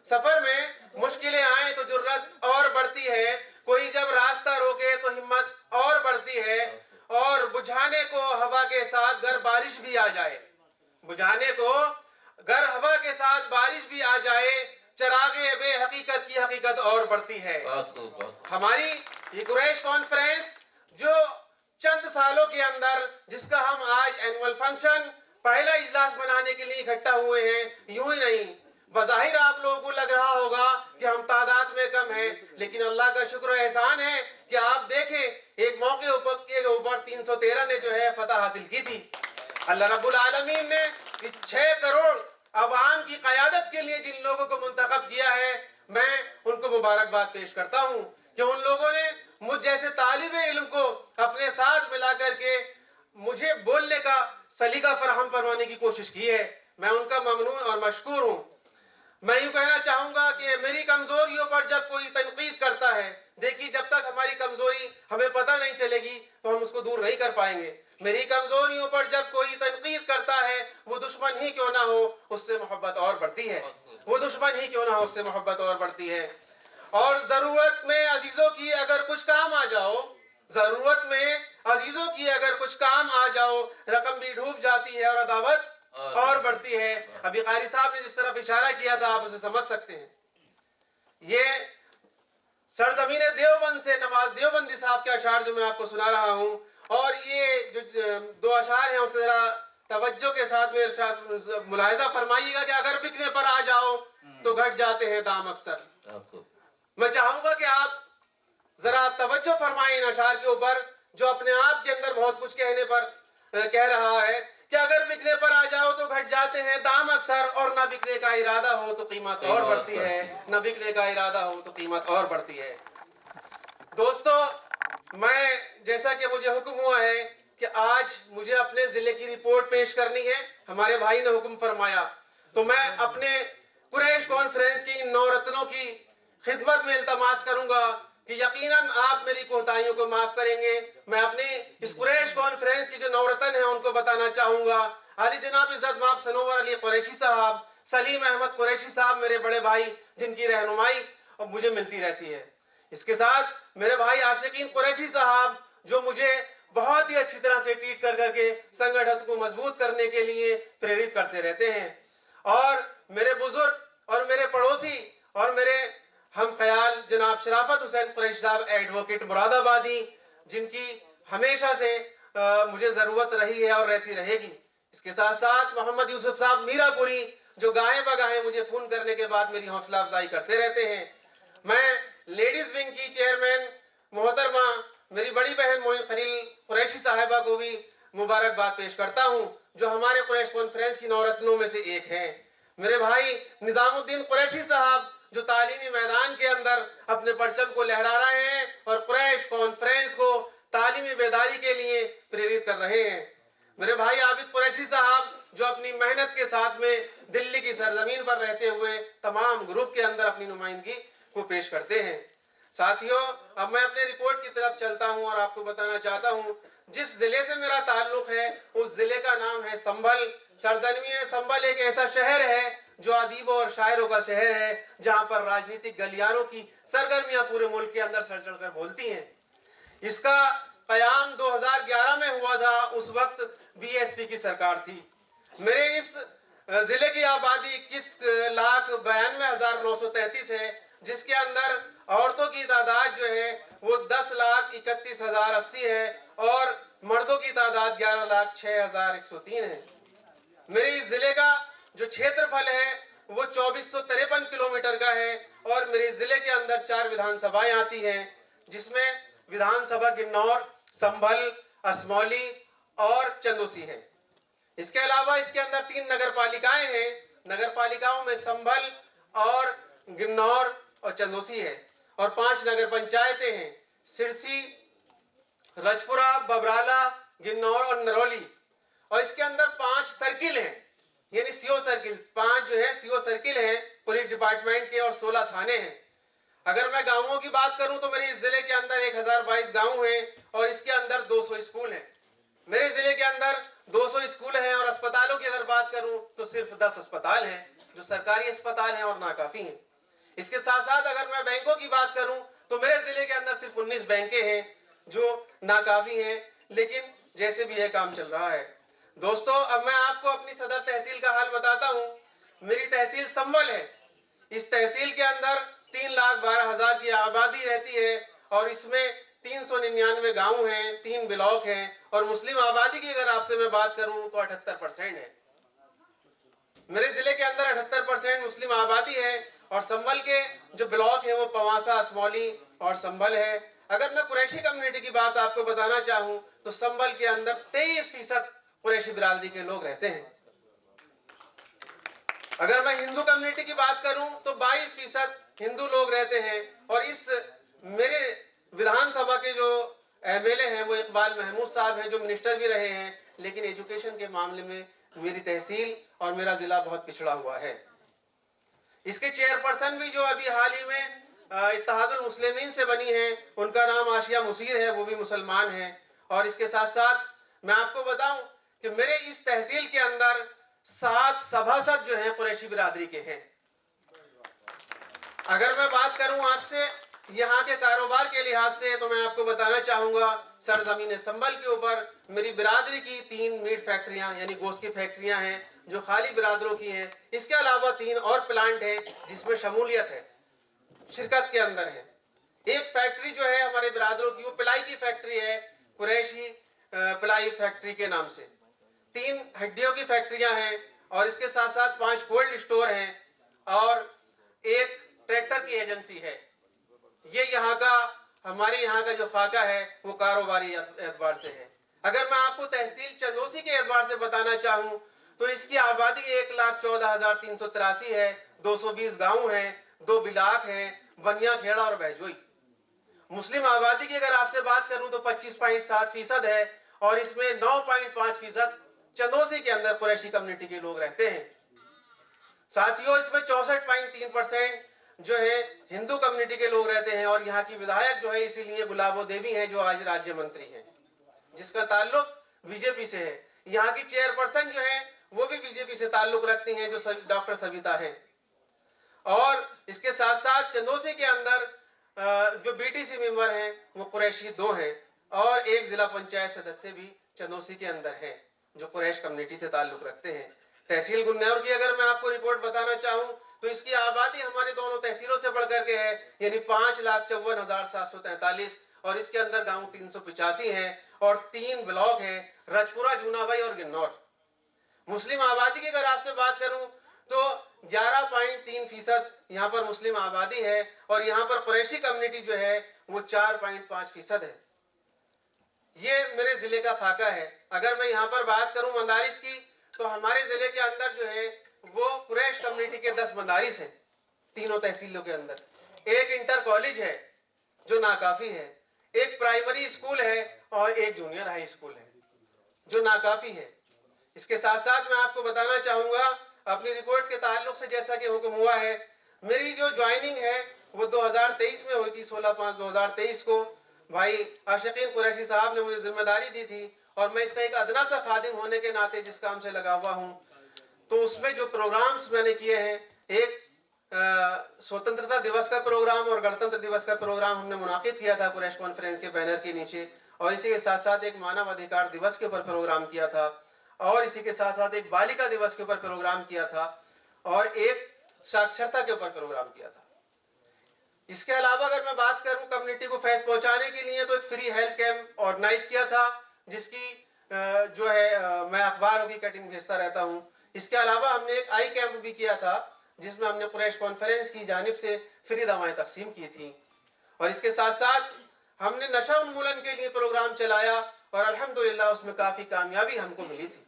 سفر میں مشکلیں آئیں تو جرات اور بڑھتی ہے. کوئی جب راستہ روکے تو ہمت اور بڑھتی ہے. اور بجھانے کو ہوا کے ساتھ گر بارش بھی آ جائے، بجھانے کو گر ہوا کے ساتھ بارش بھی آ جائے، چراغے بے حقیقت کی حقیقت اور بڑھتی ہے. ہماری یہ قریش کانفرنس جو چند سالوں کے اندر جس کا ہم آج اینول فنکشن پہلا اجلاس منانے کے لیے اکٹھا ہوئے ہیں، یوں ہی نہیں بظاہر آپ لوگوں کو لگ رہا ہوگا کہ ہم تعداد میں کم ہیں، لیکن اللہ کا شکر و احسان ہے کہ آپ دیکھیں ایک موقع کے اوپر 313 نے جو ہے فتح حاصل کی تھی. اللہ رب العالمین نے 6 کروڑ عوام کی قیادت کے لیے جن لوگوں کو منتخب کیا ہے، میں ان کو مبارکباد پیش کرتا ہوں کہ ان لوگوں نے مجھ جیسے طالب علم کو اپنے ساتھ ملا کر کے مجھے بولنے کا سلیقہ فراہم کروانے کی کوشش کی ہے. میں ان کا ممنون اور مشکور ہوں. میں یوں کہنا چاہوں گا کہ میری کمزوریوں پر جب کوئی تنقید کرتا ہے، دیکھیے جب تک ہماری کمزوری ہمیں پتہ نہیں چلے گی تو ہم اس کو دور نہیں کر پائیں گے. میری کمزوریوں پر جب کوئی تنقید کرتا ہے، وہ دشمن ہی کیوں نہ ہو اس سے محبت اور بڑھتی ہے، وہ دشمن ہی کیوں نہ ہو اس سے محبت اور بڑھتی ہے. اور ضرورت میں عزیزوں کی اگر کچھ کام آ جاؤ، ضرورت میں عزیزوں کی اگر کچھ کام آ جاؤ، رقم بھی ڈوب جاتی ہے اور عداوت اور بڑھتی ہے. ابھی قاری صاحب نے جس طرف اشارہ کیا تھا آپ اسے سمجھ سکتے ہیں. یہ سرزمین دیوبند سے نواز دیوبندی صاحب کے اشعار جو میں آپ کو سنا رہا ہوں، اور یہ جو 2 اشعار ہیں اسے ذرا توجہ کے ساتھ میرے ملاحظہ فرمائیے گا کہ اگر بکنے پر آ جاؤ تو گھٹ جاتے ہیں دام اکثر. میں چاہوں گا کہ آپ ذرا توجہ فرمائیں ان اشعار کے اوپر جو اپنے آپ کے اندر بہت کچھ کہنے پر کہہ رہا ہے کہ اگر بکنے پر آ جاؤ تو گھٹ جاتے ہیں دام اکثر، اور نہ بکنے کا ارادہ ہو تو قیمت اور بڑھتی ہے، نہ بکنے کا ارادہ ہو تو قیمت اور بڑھتی ہے. دوستو، میں جیسا کہ مجھے حکم ہوا ہے کہ آج مجھے اپنے ضلع کی رپورٹ پیش کرنی ہے، ہمارے بھائی نے حکم فرمایا، تو میں اپنے قریش کانفرنس کی 9 رتنوں کی خدمت میں التماس کروں گا کہ یقیناً آپ میری کوتاہیوں کو معاف کریں گے. میں اپنی اس قریش کانفرنس کی جو 9 رتن ہیں ان کو بتانا چاہوں گا. عالی جناب عزت مآب سنور علی قریشی صاحب، سلیم احمد قریشی صاحب میرے بڑے بھائی جن کی رہنمائی اب مجھے ملتی رہتی ہے. اس کے ساتھ میرے بھائی عاشقین قریشی صاحب جو مجھے بہت ہی اچھی طرح سے ٹریٹ کر کے سنگٹھن کو مضبوط کرنے کے لیے پریرت کرتے رہتے ہیں. اور میرے بزرگ اور میرے پڑوسی اور میرے ہم خیال جناب شرافت حسین قریشی صاحب ایڈوکیٹ مراد آبادی، جن کی ہمیشہ سے مجھے ضرورت رہی ہے اور رہتی رہے گی. اس کے ساتھ ساتھ محمد یوسف صاحب میرا پوری جو گاہیں بگاہیں مجھے فون کرنے کے بعد میری حوصلہ افزائی کرتے رہتے ہیں. میں لیڈیز ونگ کی چیئرمین محترمہ میری بڑی بہن معین خلیل قریشی صاحبہ کو بھی مبارکباد پیش کرتا ہوں جو ہمارے قریش کانفرنس کی 9 رتنوں میں سے ایک ہیں. میرے بھائی نظام الدین قریشی صاحب جو تعلیمی میدان کے اندر اپنے پرچم کو لہرا رہے ہیں اور قریش کانفرنس کو تعلیمی بیداری کے لیے پریرت کر رہے ہیں. میرے بھائی عابد قریشی صاحب جو اپنی محنت کے ساتھ میں دلی کی سرزمین پر رہتے ہوئے تمام گروپ کے اندر اپنی نمائندگی کو پیش کرتے ہیں۔ ساتھیوں، اب میں اپنے رپورٹ کی طرف چلتا ہوں اور آپ کو بتانا چاہتا ہوں جس ضلع سے میرا تعلق ہے اس ضلع کا نام ہے سنبھل۔ سرزمین سنبھل ایک ایسا شہر ہے جو ادیبوں اور شاعروں کا شہر ہے، جہاں پر راجنیتک گلیاروں کی سرگرمیاں پورے ملک کے اندر سر چڑھ کر بولتی ہیں۔ اس کا قیام 2011 میں ہوا تھا، اس وقت BSP کی سرکار تھی۔ میرے اس ضلع کی آبادی 21,92,933 ہے، جس کے اندر عورتوں کی تعداد جو ہے وہ 10,31,080 ہے اور مردوں کی تعداد 11,06,103 ہے۔ میرے اس ضلع کا جو چھیتر پھل ہے وہ 2453 کلومیٹر کا ہے اور میرے ضلع کے اندر 4 ودھان سبھائیں آتی ہیں، جس میں ودھان سبھا گنور، سنبھل، اسمولی اور چندوسی ہے۔ اس کے علاوہ اس کے اندر 3 نگر پالیکائیں ہیں۔ نگر پالیکاؤں میں سنبھل اور گنور اور چندوسی ہے اور 5 نگر پنچایتیں ہیں، سرسی، رجپورہ، ببرالا، گنور اور نرولی۔ اور اس کے اندر 5 سرکل ہیں، یعنی CO سرکل، 5 جو ہے CO سرکل ہیں پولیس ڈپارٹمنٹ کے اور 16 تھانے ہیں۔ اگر میں گاؤں کی بات کروں تو میرے اس ضلع کے اندر 1022 گاؤں ہیں اور اس کے اندر 200 اسکول ہیں۔ میرے ضلع کے اندر 200 اسکول ہیں اور اسپتالوں کی اگر بات کروں تو صرف 10 اسپتال ہیں جو سرکاری اسپتال ہیں اور ناکافی ہیں۔ اس کے ساتھ ساتھ اگر میں بینکوں کی بات کروں تو میرے ضلع کے اندر صرف 19 بینکیں ہیں جو ناکافی ہیں، لیکن جیسے بھی یہ کام چل رہا ہے۔ دوستو، اب میں آپ کو اپنی صدر تحصیل کا حال بتاتا ہوں۔ میری تحصیل سنبھل ہے۔ اس تحصیل کے اندر 3,12,000 کی آبادی رہتی ہے اور اس میں 399 گاؤں ہیں، 3 بلاک ہیں اور مسلم آبادی کی اگر آپ سے میں بات کروں تو 78% ہے۔ میرے ضلع کے اندر 78% مسلم آبادی ہے اور سنبھل کے جو بلاک ہیں وہ پواسا، اسمولی اور سنبھل ہے۔ اگر میں قریشی کمیونٹی کی بات آپ کو بتانا چاہوں تو سنبھل کے اندر 23% قریشی برادری کے لوگ رہتے ہیں۔ اگر میں ہندو کمیونٹی کی بات کروں تو 22% ہندو لوگ رہتے ہیں اور اس میرے ودھان سبھا کے جو MLA ہیں وہ اقبال محمود صاحب ہیں جو منسٹر بھی رہے ہیں، لیکن ایجوکیشن کے معاملے میں میری تحصیل اور میرا ضلع بہت پچھڑا ہوا ہے۔ اس کے چیئرپرسن بھی جو ابھی حال ہی میں اتحاد المسلمین سے بنی ہیں، ان کا نام آشیہ مصیر ہے، وہ بھی مسلمان ہیں۔ اور اس کے ساتھ ساتھ میں آپ کو بتاؤں کہ میرے اس تحصیل کے اندر 7 سبھاسد جو ہیں قریشی برادری کے ہیں۔ اگر میں بات کروں آپ سے یہاں کے کاروبار کے لحاظ سے تو میں آپ کو بتانا چاہوں گا سرزمین سنبھل کے اوپر میری برادری کی 3 میٹ فیکٹریاں یعنی گوشت کی فیکٹریاں ہیں جو خالی برادروں کی ہیں۔ اس کے علاوہ 3 اور پلانٹ ہیں جس میں شمولیت ہے، شرکت کے اندر ہے۔ ایک فیکٹری جو ہے ہمارے برادروں کی وہ پلائی کی فیکٹری ہے، قریشی پلائی فیکٹری کے نام سے۔ 3 ہڈیوں کی فیکٹریاں ہیں اور اس کے ساتھ ساتھ 5 کولڈ اسٹور ہیں اور ایک ٹریکٹر کی ایجنسی ہے۔ یہ یہاں کا ہمارے یہاں کا جو خاکہ ہے وہ کاروباری اعتبار سے ہے۔ اگر میں آپ کو تحصیل چندوسی کے اعتبار سے بتانا چاہوں تو اس کی آبادی 1,14,383 ہے، 220 گاؤں ہیں، 2 بلاک ہیں، بنیا کھیڑا اور بہجوئی۔ مسلم آبادی کی اگر آپ سے بات کروں تو 25.7% ہے اور اس میں 9.5% چندوسی کے اندر قریشی کمیونٹی کے لوگ رہتے ہیں۔ ساتھیوں، اس میں 64.3% جو ہے ہندو کمیونٹی کے لوگ رہتے ہیں اور یہاں کی ودھایک جو ہے اسی لیے گلابو دیوی ہیں جو آج راجیہ منتری ہیں، جس کا تعلق BJP سے ہے۔ یہاں کی چیئرپرسن جو ہے وہ بھی BJP سے تعلق رکھتی ہیں جو ڈاکٹر سبیتا ہیں۔ اور اس کے ساتھ ساتھ چندوسی کے اندر جو BTC ممبر ہیں وہ قریشی 2 ہیں اور ایک ضلع پنچایت سدسیہ بھی چندوسی کے اندر ہیں جو قریش کمیونٹی سے تعلق رکھتے ہیں۔ تحصیل گنور کی اگر میں آپ کو رپورٹ بتانا چاہوں تو اس کی آبادی ہمارے دونوں تحصیلوں سے بڑھ کر کے ہے، یعنی 5,54,743 اور اس کے اندر گاؤں 385 ہیں اور 3 بلاک ہیں، رجپورہ، جونابھائی اور گنور۔ مسلم آبادی کی اگر آپ سے بات کروں تو 11.3% یہاں پر مسلم آبادی ہے اور یہاں پر قریشی کمیونٹی جو ہے وہ 4.5% ہے۔ یہ میرے ضلع کا خاکہ ہے۔ اگر میں یہاں پر بات کروں مدارس کی تو ہمارے ضلع کے اندر جو ہے وہ قریش کمیونٹی کے 10 مدارس ہیں تینوں تحصیلوں کے اندر۔ ایک انٹر کالج ہے جو ناکافی ہے، ایک پرائمری اسکول ہے اور ایک جونیئر ہائی اسکول ہے جو ناکافی ہے۔ اس کے ساتھ ساتھ میں آپ کو بتانا چاہوں گا اپنی رپورٹ کے تعلق سے جیسا کہ حکم ہوا ہے، میری جو جوائننگ ہے وہ 2023 میں ہوئی تھی، 16/5/2023 کو بھائی عاشقین قریشی صاحب نے مجھے ذمہ داری دی تھی، اور میں اس کا ایک ادنا سا خادم ہونے کے ناطے جس کام سے لگا ہوا ہوں، تو اس میں جو پروگرامز میں نے کیے ہیں، ایک سوتنترتا دیوس کا پروگرام اور گنتنتر دیوس کا پروگرام ہم نے منعقد کیا تھا قریش کانفرنس کے بینر کے نیچے، اور اسی کے ساتھ ساتھ ایک مانو ادھیکار دیوس کے اوپر پروگرام کیا تھا، اور اسی کے ساتھ ساتھ ایک بالکا دیوس کے اوپر پروگرام کیا تھا، اور ایک ساکشرتا کے اوپر پروگرام کیا تھا۔ اس کے علاوہ اگر میں بات کروں کمیونٹی کو فیض پہنچانے کے لیے، تو ایک فری ہیلتھ کیمپ آرگنائز کیا تھا، جس کی جو ہے میں اخباروں کی کٹنگ بھیجتا رہتا ہوں۔ اس کے علاوہ ہم نے ایک آئی کیمپ بھی کیا تھا، جس میں ہم نے قریش کانفرنس کی جانب سے فری دوائیں تقسیم کی تھیں، اور اس کے ساتھ ساتھ ہم نے نشہ انمولن کے لیے پروگرام چلایا، اور الحمدللہ اس میں کافی کامیابی ہم کو ملی تھی۔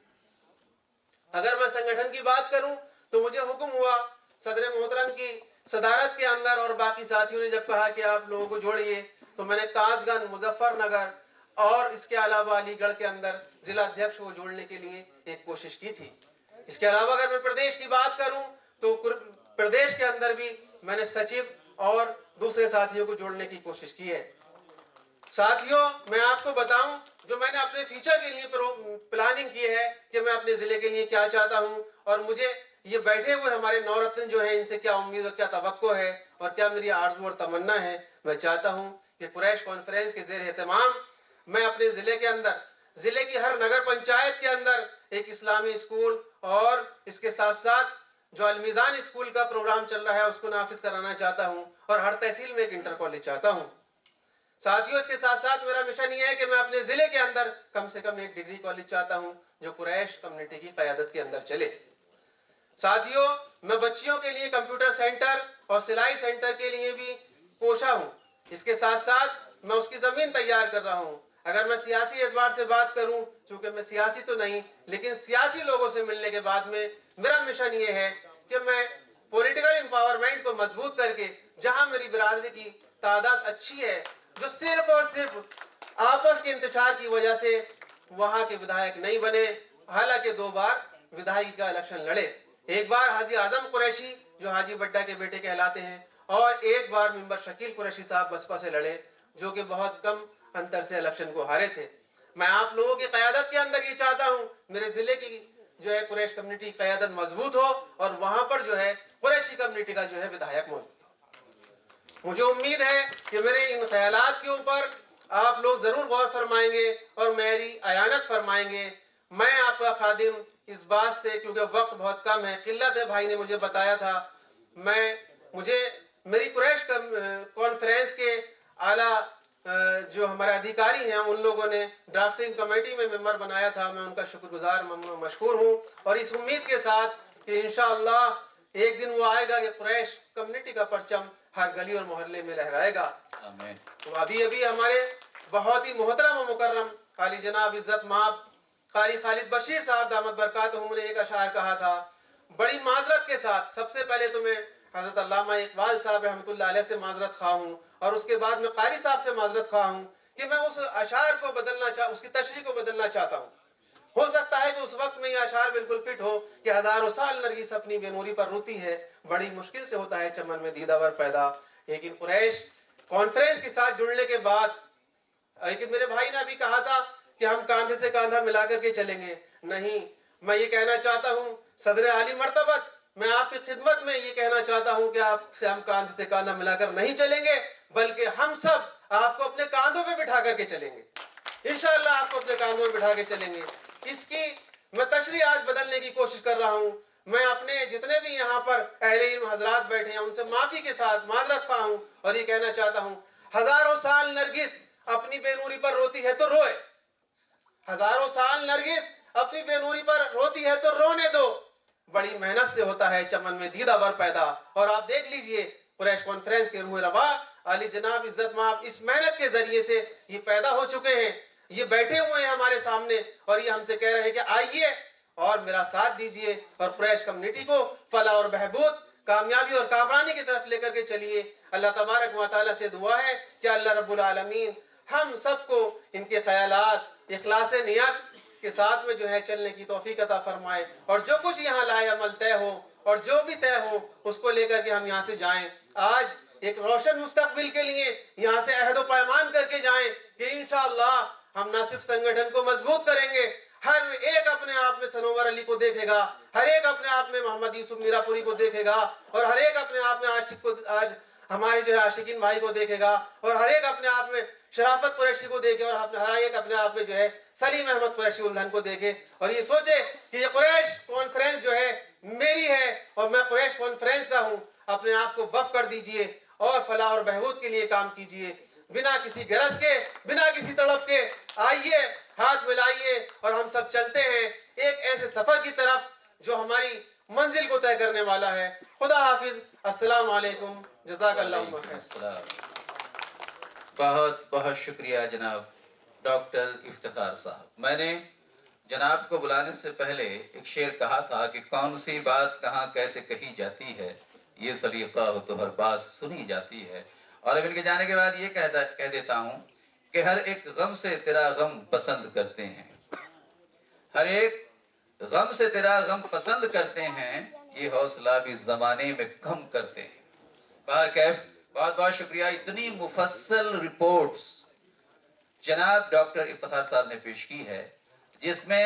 اگر میں سنگٹھن کی بات کروں تو مجھے حکم ہوا صدر محترم کی صدارت کے اندر، اور باقی ساتھیوں نے جب کہا کہ آپ لوگوں کو جوڑیے، تو میں نے کاس گنج، مظفر نگر اور اس کے علاوہ علی گڑھ کے اندر ضلع ادھیکش کو جوڑنے کے لیے ایک کوشش کی تھی۔ اس کے علاوہ اگر میں پردیش کی بات کروں تو پردیش کے اندر بھی میں نے سچیو اور دوسرے ساتھیوں کو جوڑنے کی کوشش کی ہے۔ ساتھیوں، میں آپ کو بتاؤں جو میں نے اپنے فیوچر کے لیے پلاننگ کی ہے کہ میں اپنے ضلع کے لیے کیا چاہتا ہوں، اور مجھے یہ بیٹھے ہوئے ہمارے نورتن جو ہیں ان سے کیا امید اور کیا توقع ہے، اور کیا میری آرزو اور تمنا ہے۔ میں چاہتا ہوں کہ قریش کانفرنس کے زیر اہتمام میں اپنے ضلع کے اندر، ضلع کی ہر نگر پنچایت کے اندر ایک اسلامی اسکول، اور اس کے ساتھ ساتھ جو المیزان اسکول کا پروگرام چل رہا ہے اس کو نافذ کرانا چاہتا ہوں، اور ہر تحصیل میں ایک انٹر کالج چاہتا ہوں۔ ساتھیوں، اس کے ساتھ ساتھ میرا مشن یہ ہے کہ میں اپنے ضلع کے اندر کم سے کم ایک ڈگری کالج چاہتا ہوں جو قریش کمیونٹی کی قیادت کے اندر چلے۔ ساتھیوں، میں بچیوں کے لیے کمپیوٹر سینٹر اور سلائی سینٹر کے لیے بھی کوشاں ہوں۔ اس کے ساتھ ساتھ میں اس کی زمین تیار کر رہا ہوں۔ اگر میں سیاسی اعتبار سے بات کروں، چونکہ میں سیاسی تو نہیں، لیکن سیاسی لوگوں سے ملنے کے بعد میں میرا مشن یہ ہے کہ میں پولیٹیکل امپاورمنٹ کو مضبوط کر کے، جہاں میری برادری کی تعداد اچھی ہے، جو صرف اور صرف آپس کے انتشار کی وجہ سے وہاں کے ودھایک نہیں بنے، حالانکہ 2 بار ودھائی کا الیکشن لڑے، ایک بار حاجی اعظم قریشی جو حاجی بڈا کے بیٹے کہلاتے ہیں، اور ایک بار ممبر شکیل قریشی صاحب بسپا سے لڑے، جو کہ بہت کم انتر سے الیکشن کو ہارے تھے۔ میں آپ لوگوں کی قیادت کے اندر یہ چاہتا ہوں میرے ضلع کی جو ہے قریش کمیونٹی کی قیادت مضبوط ہو، اور وہاں پر جو ہے قریشی کمیونٹی کا جو ہے ودھایک موجود ہو۔ مجھے امید ہے کہ میرے ان خیالات کے اوپر آپ لوگ ضرور غور فرمائیں گے اور میری اعانت فرمائیں گے۔ میں آپ کا خادم اس بات سے، کیونکہ وقت بہت کم ہے، قلت ہے، بھائی نے مجھے بتایا تھا، مجھے میری قریش کانفرنس کے اعلیٰ جو ہمارے ادھیکاری ہیں ان لوگوں نے ڈرافٹنگ کمیٹی میں ممبر بنایا تھا، میں ان کا شکر گزار مشکور ہوں، اور اس امید کے ساتھ کہ انشاءاللہ ایک دن وہ آئے گا کہ قریش کمیونٹی کا پرچم ہر گلی اور محلے میں لہرائے گا۔ آمین۔ تو ابھی ہمارے بہت ہی محترم و مکرم عالی جناب عزت مآب قاری خالد بشیر صاحب دامت برکاتہم نے ایک اشعار کہا تھا، بڑی معذرت کے ساتھ۔ سب سے پہلے تو میں حضرت علامہ اقبال صاحب رحمۃ اللہ علیہ سے معذرت خواہ ہوں، اور اس کے بعد میں قاری صاحب سے معذرت خواہ ہوں کہ میں اس اشعار کو اس کی تشریح کو بدلنا چاہتا ہوں۔ ہو سکتا ہے کہ اس وقت میں یہ اشعار بالکل فٹ ہو کہ ہزاروں سال نرگس اپنی بے نوری پر روتی ہے، بڑی مشکل سے ہوتا ہے چمن میں دیدہ ور پیدا، لیکن قریش کانفرنس کے ساتھ جڑنے کے بعد، لیکن میرے بھائی نے ابھی کہا تھا کہ ہم کاندھے سے کاندھا ملا کر کے چلیں گے، نہیں، میں یہ کہنا چاہتا ہوں صدر عالی مرتبت، میں آپ کی خدمت میں یہ کہنا چاہتا ہوں کہ آپ سے ہم کاندھے سے کاندھا ملا کر نہیں چلیں گے، بلکہ ہم سب آپ کو اپنے کاندھوں پہ بٹھا کر کے چلیں گے، انشاءاللہ آپ کو اپنے کاندھوں پہ بٹھا کے چلیں گے۔ اس کی میں تشریح آج بدلنے کی کوشش کر رہا ہوں۔ میں اپنے جتنے بھی یہاں پر اہل علم حضرات بیٹھے ہیں ان سے معافی کے ساتھ معذرت خواہ ہوں، اور یہ کہنا چاہتا ہوں ہزاروں سال نرگس اپنی بے نوری پر روتی ہے تو روئے، ہزاروں سال نرگس اپنی بے نوری پر روتی ہے تو رونے دو، بڑی محنت سے ہوتا ہے چمن میں دیدہ ور پیدا۔ اور آپ دیکھ لیجئے قریش کانفرنس کے روح روا علی جناب عزت مآب اس محنت کے ذریعے سے یہ پیدا ہو چکے ہیں، یہ بیٹھے ہوئے ہیں ہمارے سامنے، اور یہ ہم سے کہہ رہے ہیں کہ آئیے اور میرا ساتھ دیجئے، اور قریش کمیونٹی کو فلاح اور بہبود، کامیابی اور کامرانی کی طرف لے کر کے چلیے۔ اللہ تبارک و تعالیٰ سے دعا ہے کہ اللہ رب العالمین ہم سب کو ان کے خیالات، اخلاص نیت کے ساتھ میں جو ہے چلنے کی توفیق عطا فرمائے، اور جو کچھ یہاں لائے عمل طے ہو اور جو بھی طے ہو اس کو لے کر کے ہم یہاں سے جائیں، آج ایک روشن مستقبل کے لیے یہاں سے عہد و پیمان کر کے جائیں کہ انشاءاللہ ہم نہ صرف سنگٹھن کو مضبوط کریں گے، ہر ایک اپنے آپ میں سنور علی کو دیکھے گا، ہر ایک اپنے آپ میں محمد یوسف میرا پوری کو دیکھے گا، اور ہر ایک اپنے آپ میں آج ہمارے جو ہے عاشقین بھائی کو دیکھے گا، اور ہر ایک اپنے آپ میں شرافت قریشی کو دیکھے، اور ہر ایک اپنے آپ میں جو ہے سلیم احمد قریشی الدھن کو دیکھے، اور یہ سوچے کہ یہ قریش کانفرنس جو ہے میری ہے اور میں قریش کانفرنس کا ہوں۔ اپنے آپ کو وقف کر دیجئے اور فلاح اور بہبود کے لیے کام کیجئے، بنا کسی غرض کے، بنا کسی تڑپ کے آئیے، ہاتھ ملائیے اور ہم سب چلتے ہیں ایک ایسے سفر کی طرف جو ہماری منزل کو طے کرنے والا ہے۔ خدا حافظ، السلام علیکم، جزاک اللہ خیر۔ السلام۔ بہت بہت شکریہ جناب ڈاکٹر افتخار صاحب۔ میں نے جناب کو بلانے سے پہلے ایک شعر کہا تھا کہ کون سی بات کہاں کیسے کہی جاتی ہے، یہ سلیقہ ہو تو ہر بات سنی جاتی ہے، اور اب ان کے جانے کے بعد یہ کہہ دیتا ہوں کہ ہر ایک غم سے تیرا غم پسند کرتے ہیں، ہر ایک غم سے تیرا غم پسند کرتے ہیں، یہ حوصلہ بھی زمانے میں کم کرتے ہیں۔ باہر کیف بہت بہت شکریہ۔ اتنی مفصل رپورٹس جناب ڈاکٹر افتخار صاحب نے پیش کی ہے جس میں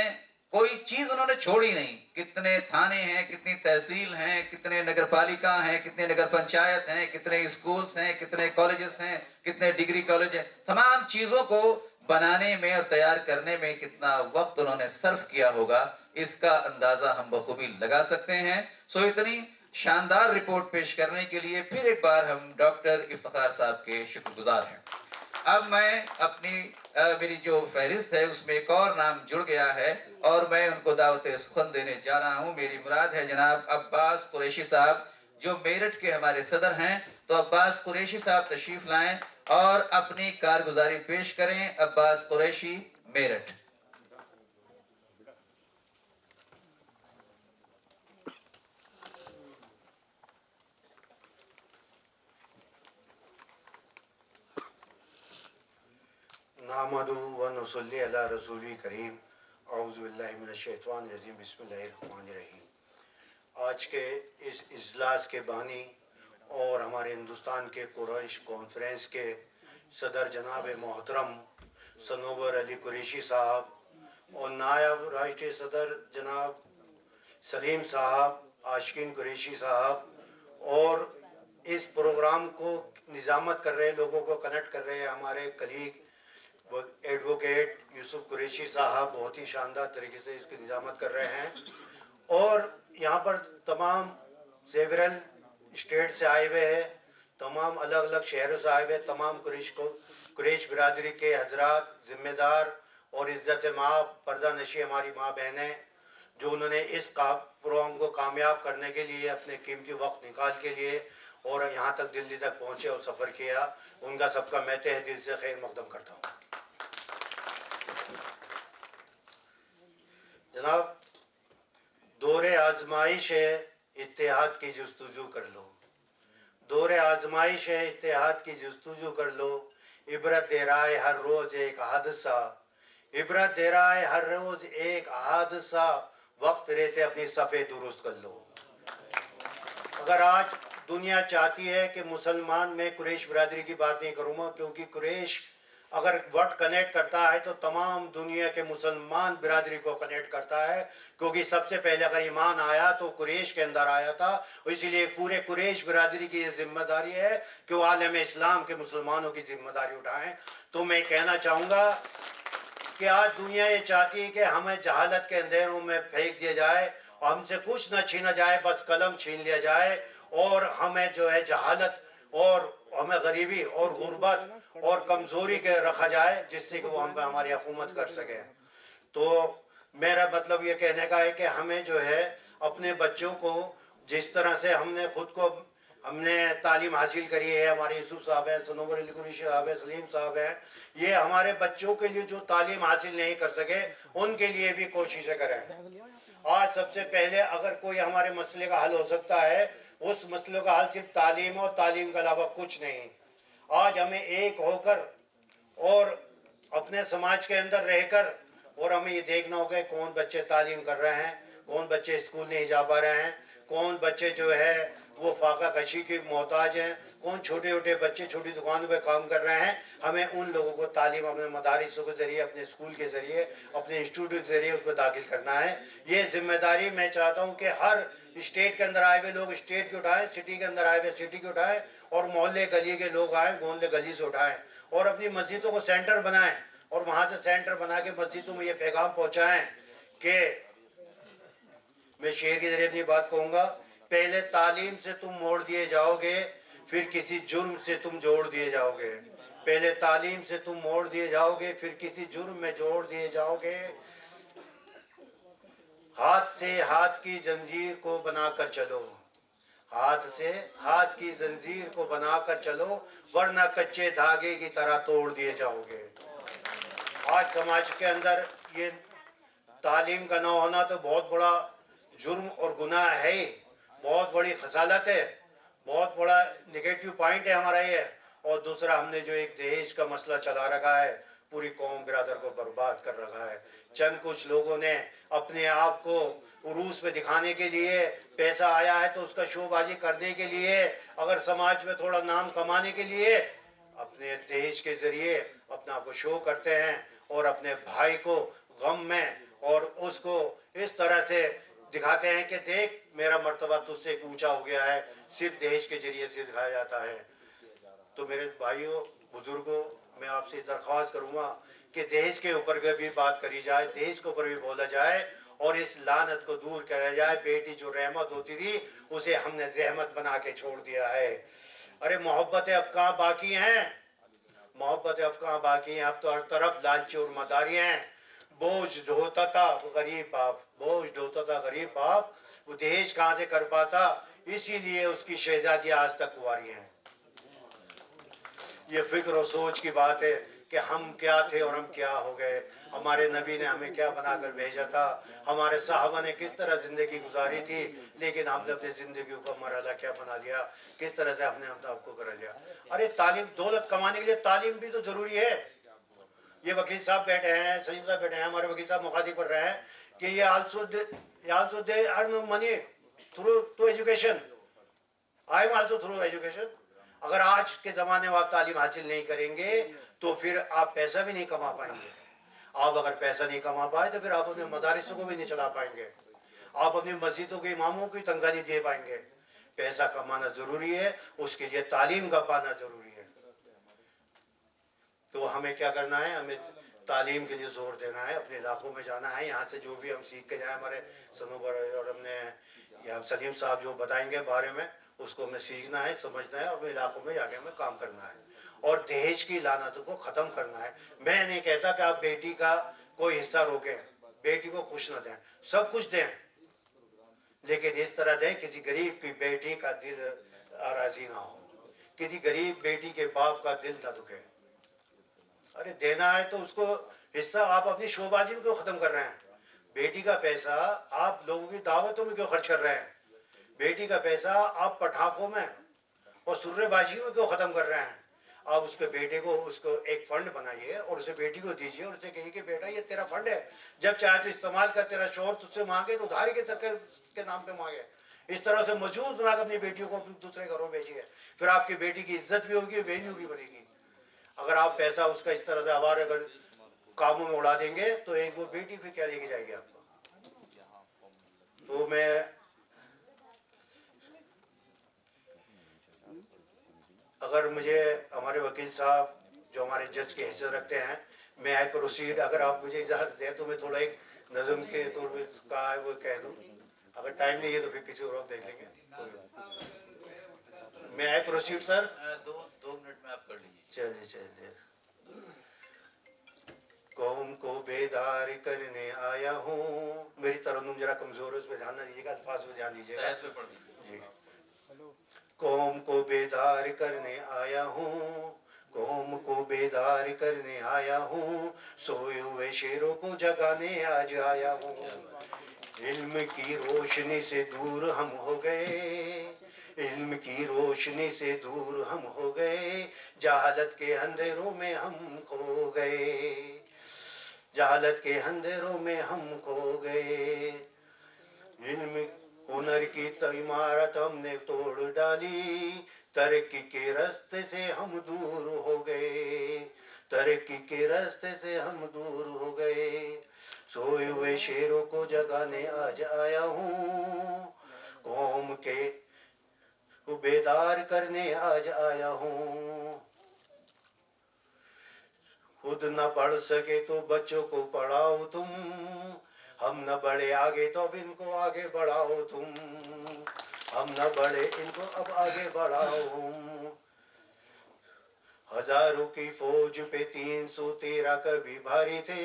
کوئی چیز انہوں نے چھوڑی نہیں۔ کتنے تھانے ہیں، کتنی تحصیل ہیں، کتنے نگر پالیکا ہیں، کتنے نگر پنچایت ہیں، کتنے اسکولز ہیں، کتنے کالجز ہیں، کتنے ڈگری کالج ہیں، تمام چیزوں کو بنانے میں اور تیار کرنے میں کتنا وقت انہوں نے صرف کیا ہوگا، اس کا اندازہ ہم بخوبی لگا سکتے ہیں۔ سو اتنی شاندار رپورٹ پیش کرنے کے لیے پھر ایک بار ہم ڈاکٹر افتخار صاحب کے شکر گزار ہیں۔ اب میں میری جو فہرست ہے اس میں ایک اور نام جڑ گیا ہے اور میں ان کو دعوت سخن دینے جا رہا ہوں۔ میری مراد ہے جناب عباس قریشی صاحب جو میرٹھ کے ہمارے صدر ہیں۔ تو عباس قریشی صاحب تشریف لائیں اور اپنی کارگزاری پیش کریں۔ عباس قریشی، میرٹھ۔ نحمدہ و نصلی علی رسول کریم، اعوذ باللہ من الشیطان الرجیم، بسم اللہ الرحمن الرحیم۔ آج کے اس اجلاس کے بانی اور ہمارے ہندوستان کے قریش کانفرنس کے صدر جناب محترم سنور علی قریشی صاحب اور نائب راشٹری صدر جناب سلیم صاحب، عاشقین قریشی صاحب، اور اس پروگرام کو نظامت کر رہے لوگوں کو کنیکٹ کر رہے ہمارے کلیگ ایڈوکیٹ یوسف قریشی صاحب بہت ہی شاندار طریقے سے اس کی نظامت کر رہے ہیں، اور یہاں پر تمام سیورل اسٹیٹ سے آئے ہوئے ہیں، تمام الگ الگ شہروں سے آئے ہوئے، تمام قریش برادری کے حضرات، ذمہ دار اور عزت ماں پردہ نشی ہماری ماں بہنیں جو انہوں نے اس پروگرام کو کامیاب کرنے کے لیے اپنے قیمتی وقت نکال کے لیے اور یہاں تک دلی تک پہنچے اور سفر کیا، ان کا سب کا میں تہ دل سے خیر مقدم کرتا ہوں۔ جناب، دور آزمائش ہے، اتحاد کی جستجو کر لو، دور آزمائش ہے، اتحاد کی جستجو کر لو، عبرت دے رہا ہے ہر روز ایک حادثہ، عبرت دے رہا ہے ہر روز ایک حادثہ، وقت رہتے اپنی صفحے درست کر لو۔ اگر آج دنیا چاہتی ہے کہ مسلمان، میں قریش برادری کی بات نہیں کروں گا کیونکہ قریش اگر ورڈ کنیکٹ کرتا ہے تو تمام دنیا کے مسلمان برادری کو کنیکٹ کرتا ہے، کیونکہ سب سے پہلے اگر ایمان آیا تو قریش کے اندر آیا تھا، اسی لیے پورے قریش برادری کی یہ ذمہ داری ہے کہ وہ عالم اسلام کے مسلمانوں کی ذمہ داری اٹھائیں۔ تو میں کہنا چاہوں گا کہ آج دنیا یہ چاہتی ہے کہ ہمیں جہالت کے اندھیروں میں پھینک دیا جائے، ہم سے کچھ نہ چھینا جائے، بس قلم چھین لیا جائے، اور ہمیں جو ہے جہالت اور ہمیں غریبی اور غربت اور کمزوری کے رکھا جائے جس سے کہ وہ ہم پہ ہماری حکومت کر سکے۔ تو میرا مطلب یہ کہنے کا ہے کہ ہمیں جو ہے اپنے بچوں کو جس طرح سے ہم نے تعلیم حاصل کری ہے، ہمارے یوسف صاحب ہیں، سنور علی قریشی صاحب ہیں، سلیم صاحب ہیں، یہ ہمارے بچوں کے لیے جو تعلیم حاصل نہیں کر سکے ان کے لیے بھی کوششیں کریں۔ آج سب سے پہلے اگر کوئی ہمارے مسئلے کا حل ہو سکتا ہے، اس مسئلے کا حل صرف تعلیم اور تعلیم کے علاوہ کچھ نہیں۔ آج ہمیں ایک ہو کر اور اپنے سماج کے اندر رہ کر اور हमें ये देखना होगा कौन बच्चे तालीम कर रहे हैं, कौन बच्चे स्कूल नहीं जा पा रहे हैं, कौन बच्चे जो है वो फाका कशी के मोहताज हैं, कौन छोटे छोटे बच्चे छोटी दुकानों पे काम कर रहे हैं। हमें उन लोगों को तालीम अपने मदारिसों के ज़रिए, अपने स्कूल के ज़रिए, अपने इंस्टीट्यूट के ज़रिए उसको दाखिल करना है। ये जिम्मेदारी मैं चाहता हूँ कि हर स्टेट के अंदर आए हुए लोग स्टेट की उठाएं, सिटी के अंदर आए हुए सिटी की उठाएं, और मोहल्ले गली के लोग आए मोहल्ले गली से उठाएं, और अपनी मस्जिदों को सेंटर बनाएं, और वहाँ से सेंटर बना के मस्जिदों में ये पैगाम पहुँचाएं कि मैं शेर के जरिए अपनी बात कहूँगा, पहले तालीम से तुम मोड़ दिए जाओगे, फिर किसी जुर्म से तुम जोड़ दिए जाओगे। पहले तालीम से तुम मोड़ दिए जाओगे, फिर किसी जुर्म में जोड़ दिए जाओगे। हाथ से हाथ की जंजीर को बनाकर चलो, हाथ से हाथ की जंजीर को बनाकर चलो, वरना कच्चे धागे की तरह तोड़ दिए जाओगे। आज समाज के अंदर ये तालीम का ना होना तो बहुत बड़ा जुर्म और गुनाह है, बहुत बड़ी खसालत है, बहुत बड़ा नेगेटिव पॉइंट है हमारा ये। और दूसरा, हमने जो एक दहेज का मसला चला रखा है, पूरी कौम बिरादर को बर्बाद कर रखा है। चंद कुछ लोगों ने अपने आप को उरूस पे दिखाने के लिए, पैसा आया है तो उसका शोबाजी करने के लिए, अगर समाज में थोड़ा नाम कमाने के लिए अपने दहेज के जरिए अपना आप को शो करते हैं, और अपने भाई को गम में और उसको इस तरह से दिखाते हैं कि देख मेरा मर्तबा तुझसे ऊंचा हो गया है, सिर्फ दहेज के जरिए से दिखाया जाता है। तो मेरे भाइयों बुजुर्गों, मैं आपसे दरख्वास्त करूँगा कि दहेज के ऊपर भी बात करी जाए, दहेज के ऊपर भी बोला जाए, और इस लानत को दूर करा जाए। बेटी जो रहमत होती थी उसे हमने जहमत बना के छोड़ दिया है। अरे मोहब्बतें अब कहाँ बाकी हैं, मोहब्बतें अब कहाँ बाकी हैं, अब तो हर तरफ लालची और मदारी हैं। बोझ ढोता था गरीब बाप, बोझ ढोता था गरीब बाप, वो दहेज कहाँ से कर पाता, इसीलिए उसकी शहजादी आज तक कुंवारी हैं। ये फिक्र और सोच की बात है कि हम क्या थे और हम क्या हो गए, हमारे नबी ने हमें क्या बनाकर भेजा था, हमारे साहबा ने किस तरह ज़िंदगी गुजारी थी, लेकिन हमने अपनी ज़िंदगी को मरहला क्या बना दिया, किस तरह से हमने अपने आप को कर लिया। अरे तालीम, दौलत कमाने के लिए तालीम भी तो ज़रूरी है। ये वकील साहब बैठे हैं, सलीम साहब बैठे हैं, हमारे वकील साहब मुखातिब कर रहे हैं कि ये also they earn money through education. I am also through education. अगर आज के ज़माने में आप तालीम हासिल नहीं करेंगे तो फिर आप पैसा भी नहीं कमा पाएंगे। आप अगर पैसा नहीं कमा पाए तो फिर आप अपने मदारिसों को भी नहीं चला पाएंगे, आप अपनी मस्जिदों के इमामों की तनख्वाह नहीं दे पाएंगे। पैसा कमाना ज़रूरी है, उसके लिए तालीम का पाना ज़रूरी है। तो हमें क्या करना है, हमें तालीम के लिए ज़ोर देना है, अपने इलाकों में जाना है, यहाँ से जो भी हम सीख के जाए, हमारे सनोबर और हमने या सलीम साहब जो बताएंगे बारे में, उसको हमें सीखना है, समझना है, और अपने इलाकों में जाके हमें काम करना है और दहेज की लानतों को ख़त्म करना है। मैं नहीं कहता कि आप बेटी का कोई हिस्सा रोकें, बेटी को खुश न दें, सब कुछ दें, लेकिन इस तरह दें किसी गरीब की बेटी का दिल आराजी ना हो, किसी गरीब बेटी के बाप का दिल ना दुखे। अरे देना है तो उसको हिस्सा, आप अपनी शोबाजी में क्यों ख़त्म कर रहे हैं? बेटी का पैसा आप लोगों की दावतों में क्यों खर्च कर रहे हैं? बेटी का पैसा आप पटाखों में और सुर्रेबाजी में क्यों ख़त्म कर रहे हैं? आप उसके बेटे को, उसको एक फंड बनाइए और उसे बेटी को दीजिए और उसे कहिए कि बेटा ये तेरा फंड है, जब चाहे तो इस्तेमाल कर, तेरा शोहर तुझसे मांगे तो उधारी के चक्कर के नाम पे मांगे। इस तरह से मजबूत बनाकर अपनी बेटियों को दूसरे घरों भेजिए, फिर आपकी बेटी की इज्जत भी होगी, वैल्यू भी बनेगी। अगर आप पैसा उसका इस तरह से आवार अगर कामों में उड़ा देंगे तो एक वो बेटी फिर क्या लेके जाएगी आपको? तो मैं अगर मुझे हमारे वकील साहब जो हमारे जज की हैसियत रखते हैं, मैं आई प्रोसीड, अगर आप मुझे इजाज़त दें तो मैं थोड़ा एक नज़म के तौर पर का वो कह दूँ, अगर टाइम नहीं है तो फिर किसी और देख लेंगे। मैं आई प्रोसीड सर? दो मिनट में आप कर लीजिए। चलिए चलिए। कौम को बेदार करने आया हूँ, मेरी तरन्नुम जरा कमजोर है, उस पर ध्यान न दीजिएगा, अल्फाज पे ध्यान दीजिएगा जी। कौम को बेदार करने आया हूँ, कौम को बेदार करने आया हूँ, सोए हुए शेरों को जगाने आज आया हूँ। इल्म की रोशनी से दूर हम हो गए, इल्म की रोशनी से दूर हम हो गए, जहालत के अंधेरों में हम खो गए, जहालत के अंधेरों में हम खो गए। इल्म हुनर की तो इमारत हमने तोड़ डाली, तरक्की के रास्ते से हम दूर हो गए, तरक्की के रास्ते से हम दूर हो गए। सोए हुए शेरों को जगाने आज आया हूँ, कौम के बेदार करने आज आया हूँ। खुद न पढ़ सके तो बच्चों को पढ़ाओ तुम, हम न बढ़े आगे तो अब इनको आगे बढ़ाओ तुम, हम न बढ़े इनको अब आगे बढ़ाओ। हजारों की फौज पे 313 कभी भारी थे,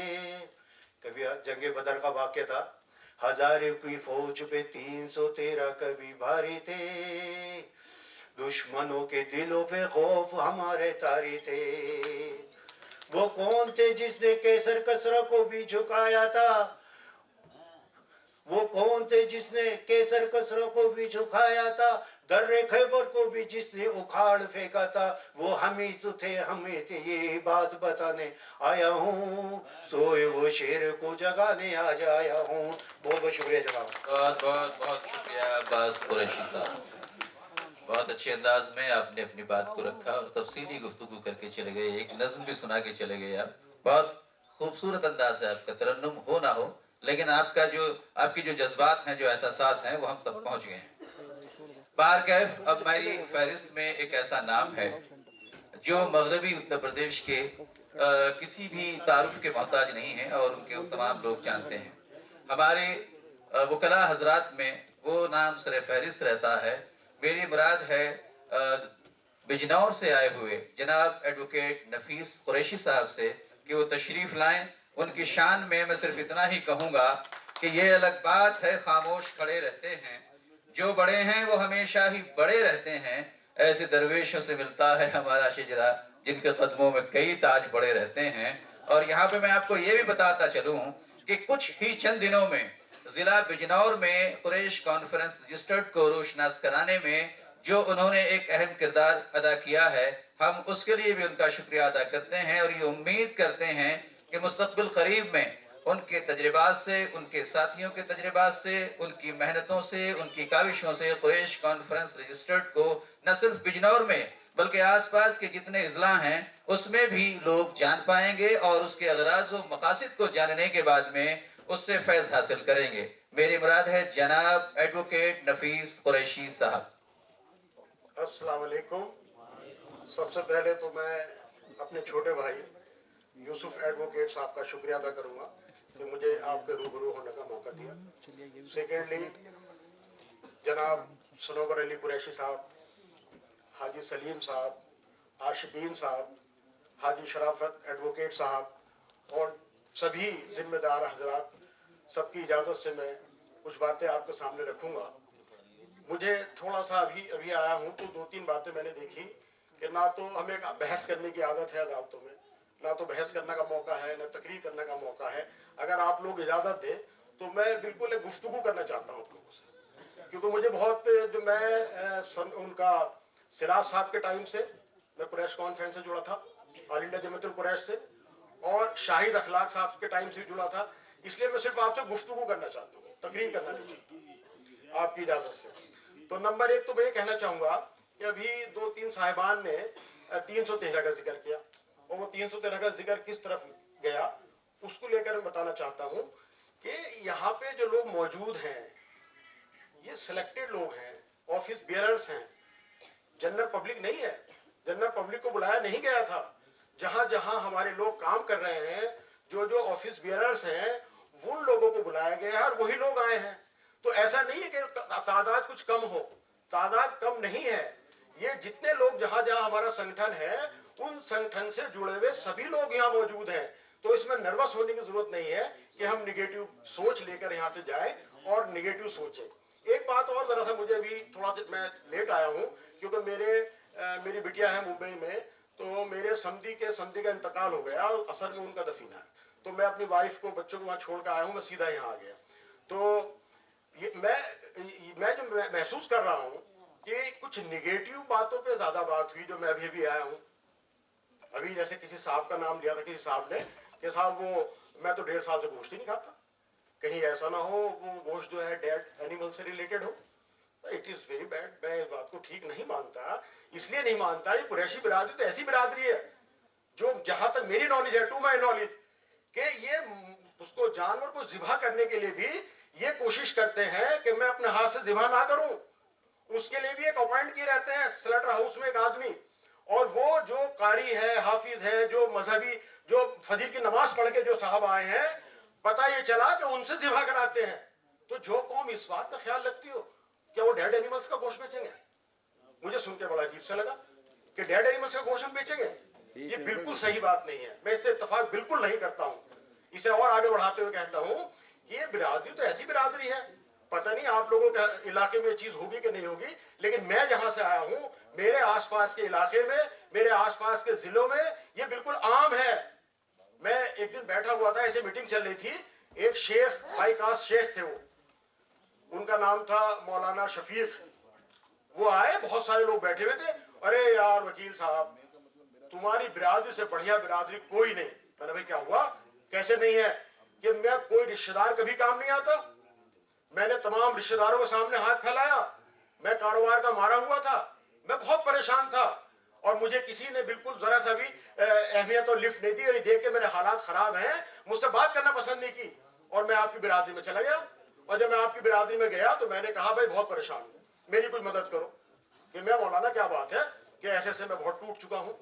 कभी जंगे बदर का वाक्य था। हजारों की फौज पे 313 कभी भारी थे, दुश्मनों के दिलों पे खौफ हमारे तारी थे। वो कौन थे जिसने केसर कसरा को भी झुकाया था, वो कौन थे जिसने केसर कसरों को भी झुकाया था, दर्रे खैबर को भी जिसने उखाड़ फेंका था। वो हम ही तो थे, हमें थे, ये बात बताने आया हूँ, सोए वो शेर को जगाने आज आया हूँ। बहुत बहुत शुक्रिया जनाब। बहुत बहुत बहुत शुक्रिया अब्बास कुरैशी साहब, बहुत अच्छे अंदाज में आपने अपनी बात को रखा और तफसीली गुफ्तगू करके चले गए, एक नज्म भी सुना के चले गए आप। बहुत खूबसूरत अंदाज है आपका, तरन्नुम हो ना हो लेकिन आपकी जो जज्बात हैं, जो एहसासात हैं, वो हम तक पहुंच गए हैं। बारकैफ अब मेरी फहरिस्त में एक ऐसा नाम है जो मगरबी उत्तर प्रदेश के किसी भी तारुफ के मोहताज नहीं है और उनके तमाम लोग जानते हैं। हमारे वकला हजरात में वो नाम सर फहरिस्त रहता है। मेरी मुराद है बिजनौर से आए हुए जनाब एडवोकेट नफीस कुरैशी साहब से कि वो तशरीफ़ लाएं। उनकी शान में मैं सिर्फ इतना ही कहूँगा कि ये अलग बात है खामोश खड़े रहते हैं, जो बड़े हैं वो हमेशा ही बड़े रहते हैं, ऐसे दरवेशों से मिलता है हमारा शिजरा जिनके कदमों में कई ताज बड़े रहते हैं। और यहाँ पे मैं आपको ये भी बताता चलूँ कि कुछ ही चंद दिनों में ज़िला बिजनौर में कुरैश कॉन्फ्रेंस रजिस्टर्ड को रोशनास कराने में जो उन्होंने एक अहम किरदार अदा किया है, हम उसके लिए भी उनका शुक्रिया अदा करते हैं और ये उम्मीद करते हैं कि मुस्तक़बिल करीब में उनके तजर्बात से, उनके साथियों के तजर्बात से, उनकी मेहनतों से, उनकी काविशों से कुरैश कॉन्फ्रेंस रजिस्टर्ड को न सिर्फ बिजनौर में बल्कि आसपास के जितने अजला हैं उसमें भी लोग जान पाएंगे और उसके अगराज व मकासिद को जानने के बाद में उससे फैज़ हासिल करेंगे। मेरी मुराद है जनाब एडवोकेट नफीस कुरैशी साहब। अस्सलाम वालेकुम। सबसे पहले तो मैं अपने छोटे भाई यूसुफ एडवोकेट साहब का शुक्रिया अदा करूंगा कि मुझे आपके रूबरू होने का मौका दिया। सेकेंडली जनाब सनोवर अली कुरैशी साहब, हाजी सलीम साहब, आशिकीन साहब, हाजी शराफत एडवोकेट साहब और सभी जिम्मेदार हजरात, सबकी इजाज़त से मैं कुछ बातें आपके सामने रखूंगा। मुझे थोड़ा सा अभी आया हूँ तो 2-3 बातें मैंने देखी कि ना तो हमें बहस करने की आदत है अदालतों में, ना तो बहस करने का मौका है, ना तकरीर करने का मौका है। अगर आप लोग इजाज़त दें तो मैं बिल्कुल एक गुफ्तगू करना चाहता हूँ आप लोगों से, क्योंकि मुझे बहुत जो मैं उनका सिराज साहब के टाइम से मैं कुरैश कॉन्फ्रेंस से जुड़ा था, ऑल इंडिया जमीयतुल कुरैश से, और शाहिद अखलाक साहब के टाइम से जुड़ा था। इसलिए मैं सिर्फ आपसे गुफ्तगू करना चाहता हूँ, तकरीर करना नहीं चाहता आपकी इजाज़त से। तो नंबर 1 तो मैं ये कहना चाहूँगा कि अभी 2-3 साहिबान ने 313 का जिक्र किया और वो 313 का जिक्र किस तरफ गया उसको लेकर मैं बताना चाहता हूँ कि यहाँ पे जो लोग मौजूद हैं ये सिलेक्टेड लोग हैं, ऑफिस बेयरर्स हैं, जनरल पब्लिक नहीं है। जनरल पब्लिक को बुलाया नहीं गया था। जहाँ जहाँ हमारे लोग काम कर रहे हैं, जो जो ऑफिस बेयरर्स हैं, उन लोगों को बुलाया गया है और वही लोग आए हैं। तो ऐसा नहीं है कि तादाद कुछ कम हो, तादाद कम नहीं है। ये जितने लोग जहाँ जहाँ हमारा संगठन है उन संगठन से जुड़े हुए सभी लोग यहाँ मौजूद हैं। तो इसमें नर्वस होने की जरूरत नहीं है कि हम निगेटिव सोच लेकर यहाँ से जाएं और निगेटिव सोचें। एक बात और जरा सा, मुझे अभी थोड़ा मैं लेट आया हूँ क्योंकि मेरी बिटिया है मुंबई में, तो मेरे समधी का इंतकाल हो गया और असर में उनका दफीना है। तो मैं अपनी वाइफ को, बच्चों को वहाँ छोड़ कर आया हूँ, मैं सीधा यहाँ आ गया। तो ये मैं जो महसूस कर रहा हूँ कि कुछ निगेटिव बातों पे ज़्यादा बात हुई जो मैं अभी आया हूँ। अभी जैसे किसी साहब का नाम लिया था किसी साहब ने कि साहब वो मैं तो 1.5 साल से गोश्त ही नहीं खाता, कहीं ऐसा ना हो वो गोश्त जो है डेड एनिमल से रिलेटेड हो। It is very bad. मैं इस बात को ठीक नहीं मानता, इसलिए नहीं मानता, ये कुरैशी बिरादरी तो ऐसी बिरादरी है जो, जहां तक मेरी नॉलेज है, टू माई नॉलेज, कि ये उसको जानवर को ज़िबा करने के लिए भी ये कोशिश करते हैं कि मैं अपने हाथ से ज़िबा ना करूं। उसके लिए भी एक अपॉइंट किए रहते हैं स्लटर हाउस में एक आदमी, और वो जो कारी है, हाफिज है, जो मजहबी, जो फजर की नमाज पढ़ के जो साहब आए हैं, पता ये चला कि उनसे ज़िबा कराते हैं। तो जो कौम इस बात का ख्याल रखती हो क्या वो डेड एनिमल्स का गोश्त बेचेंगे? मुझे सुन के बड़ा अजीब सा लगा कि डेड एनिमल्स का गोश्त हम बेचेंगे। ये बिल्कुल सही बात नहीं है, मैं इससे इत्तेफाक बिल्कुल नहीं करता हूँ। इसे और आगे बढ़ाते हुए कहता हूँ कि ये बिरादरी तो ऐसी बिरादरी है, पता नहीं आप लोगों के इलाके में चीज होगी कि नहीं होगी, लेकिन मैं जहां से आया हूँ, मेरे आसपास के इलाके में, मेरे आसपास के जिलों में ये बिल्कुल आम है। मैं एक दिन बैठा हुआ था, ऐसे मीटिंग चल रही थी, एक शेख, बाईकास शेख थे वो, उनका नाम था मौलाना शफीक। वो आए, बहुत सारे लोग बैठे हुए थे। अरे यार वकील साहब, तुम्हारी बिरादरी से बढ़िया बिरादरी कोई नहीं। मैंने भाई क्या हुआ, कैसे नहीं है? कि मैं कोई रिश्तेदार कभी काम नहीं आता, मैंने तमाम रिश्तेदारों के सामने हाथ फैलाया, मैं कारोबार का मारा हुआ था, मैं बहुत परेशान था, और मुझे किसी ने बिल्कुल जरा सा भी अहमियत और लिफ्ट नहीं दी, और देख के मेरे हालात खराब हैं, मुझसे बात करना पसंद नहीं की, और मैं आपकी बिरादरी में चला गया। और जब मैं आपकी बिरादरी में गया तो मैंने कहा भाई बहुत परेशान हूँ, मेरी कुछ मदद करो। कि मैं मौलाना क्या बात है कि ऐसे से मैं बहुत टूट चुका हूँ।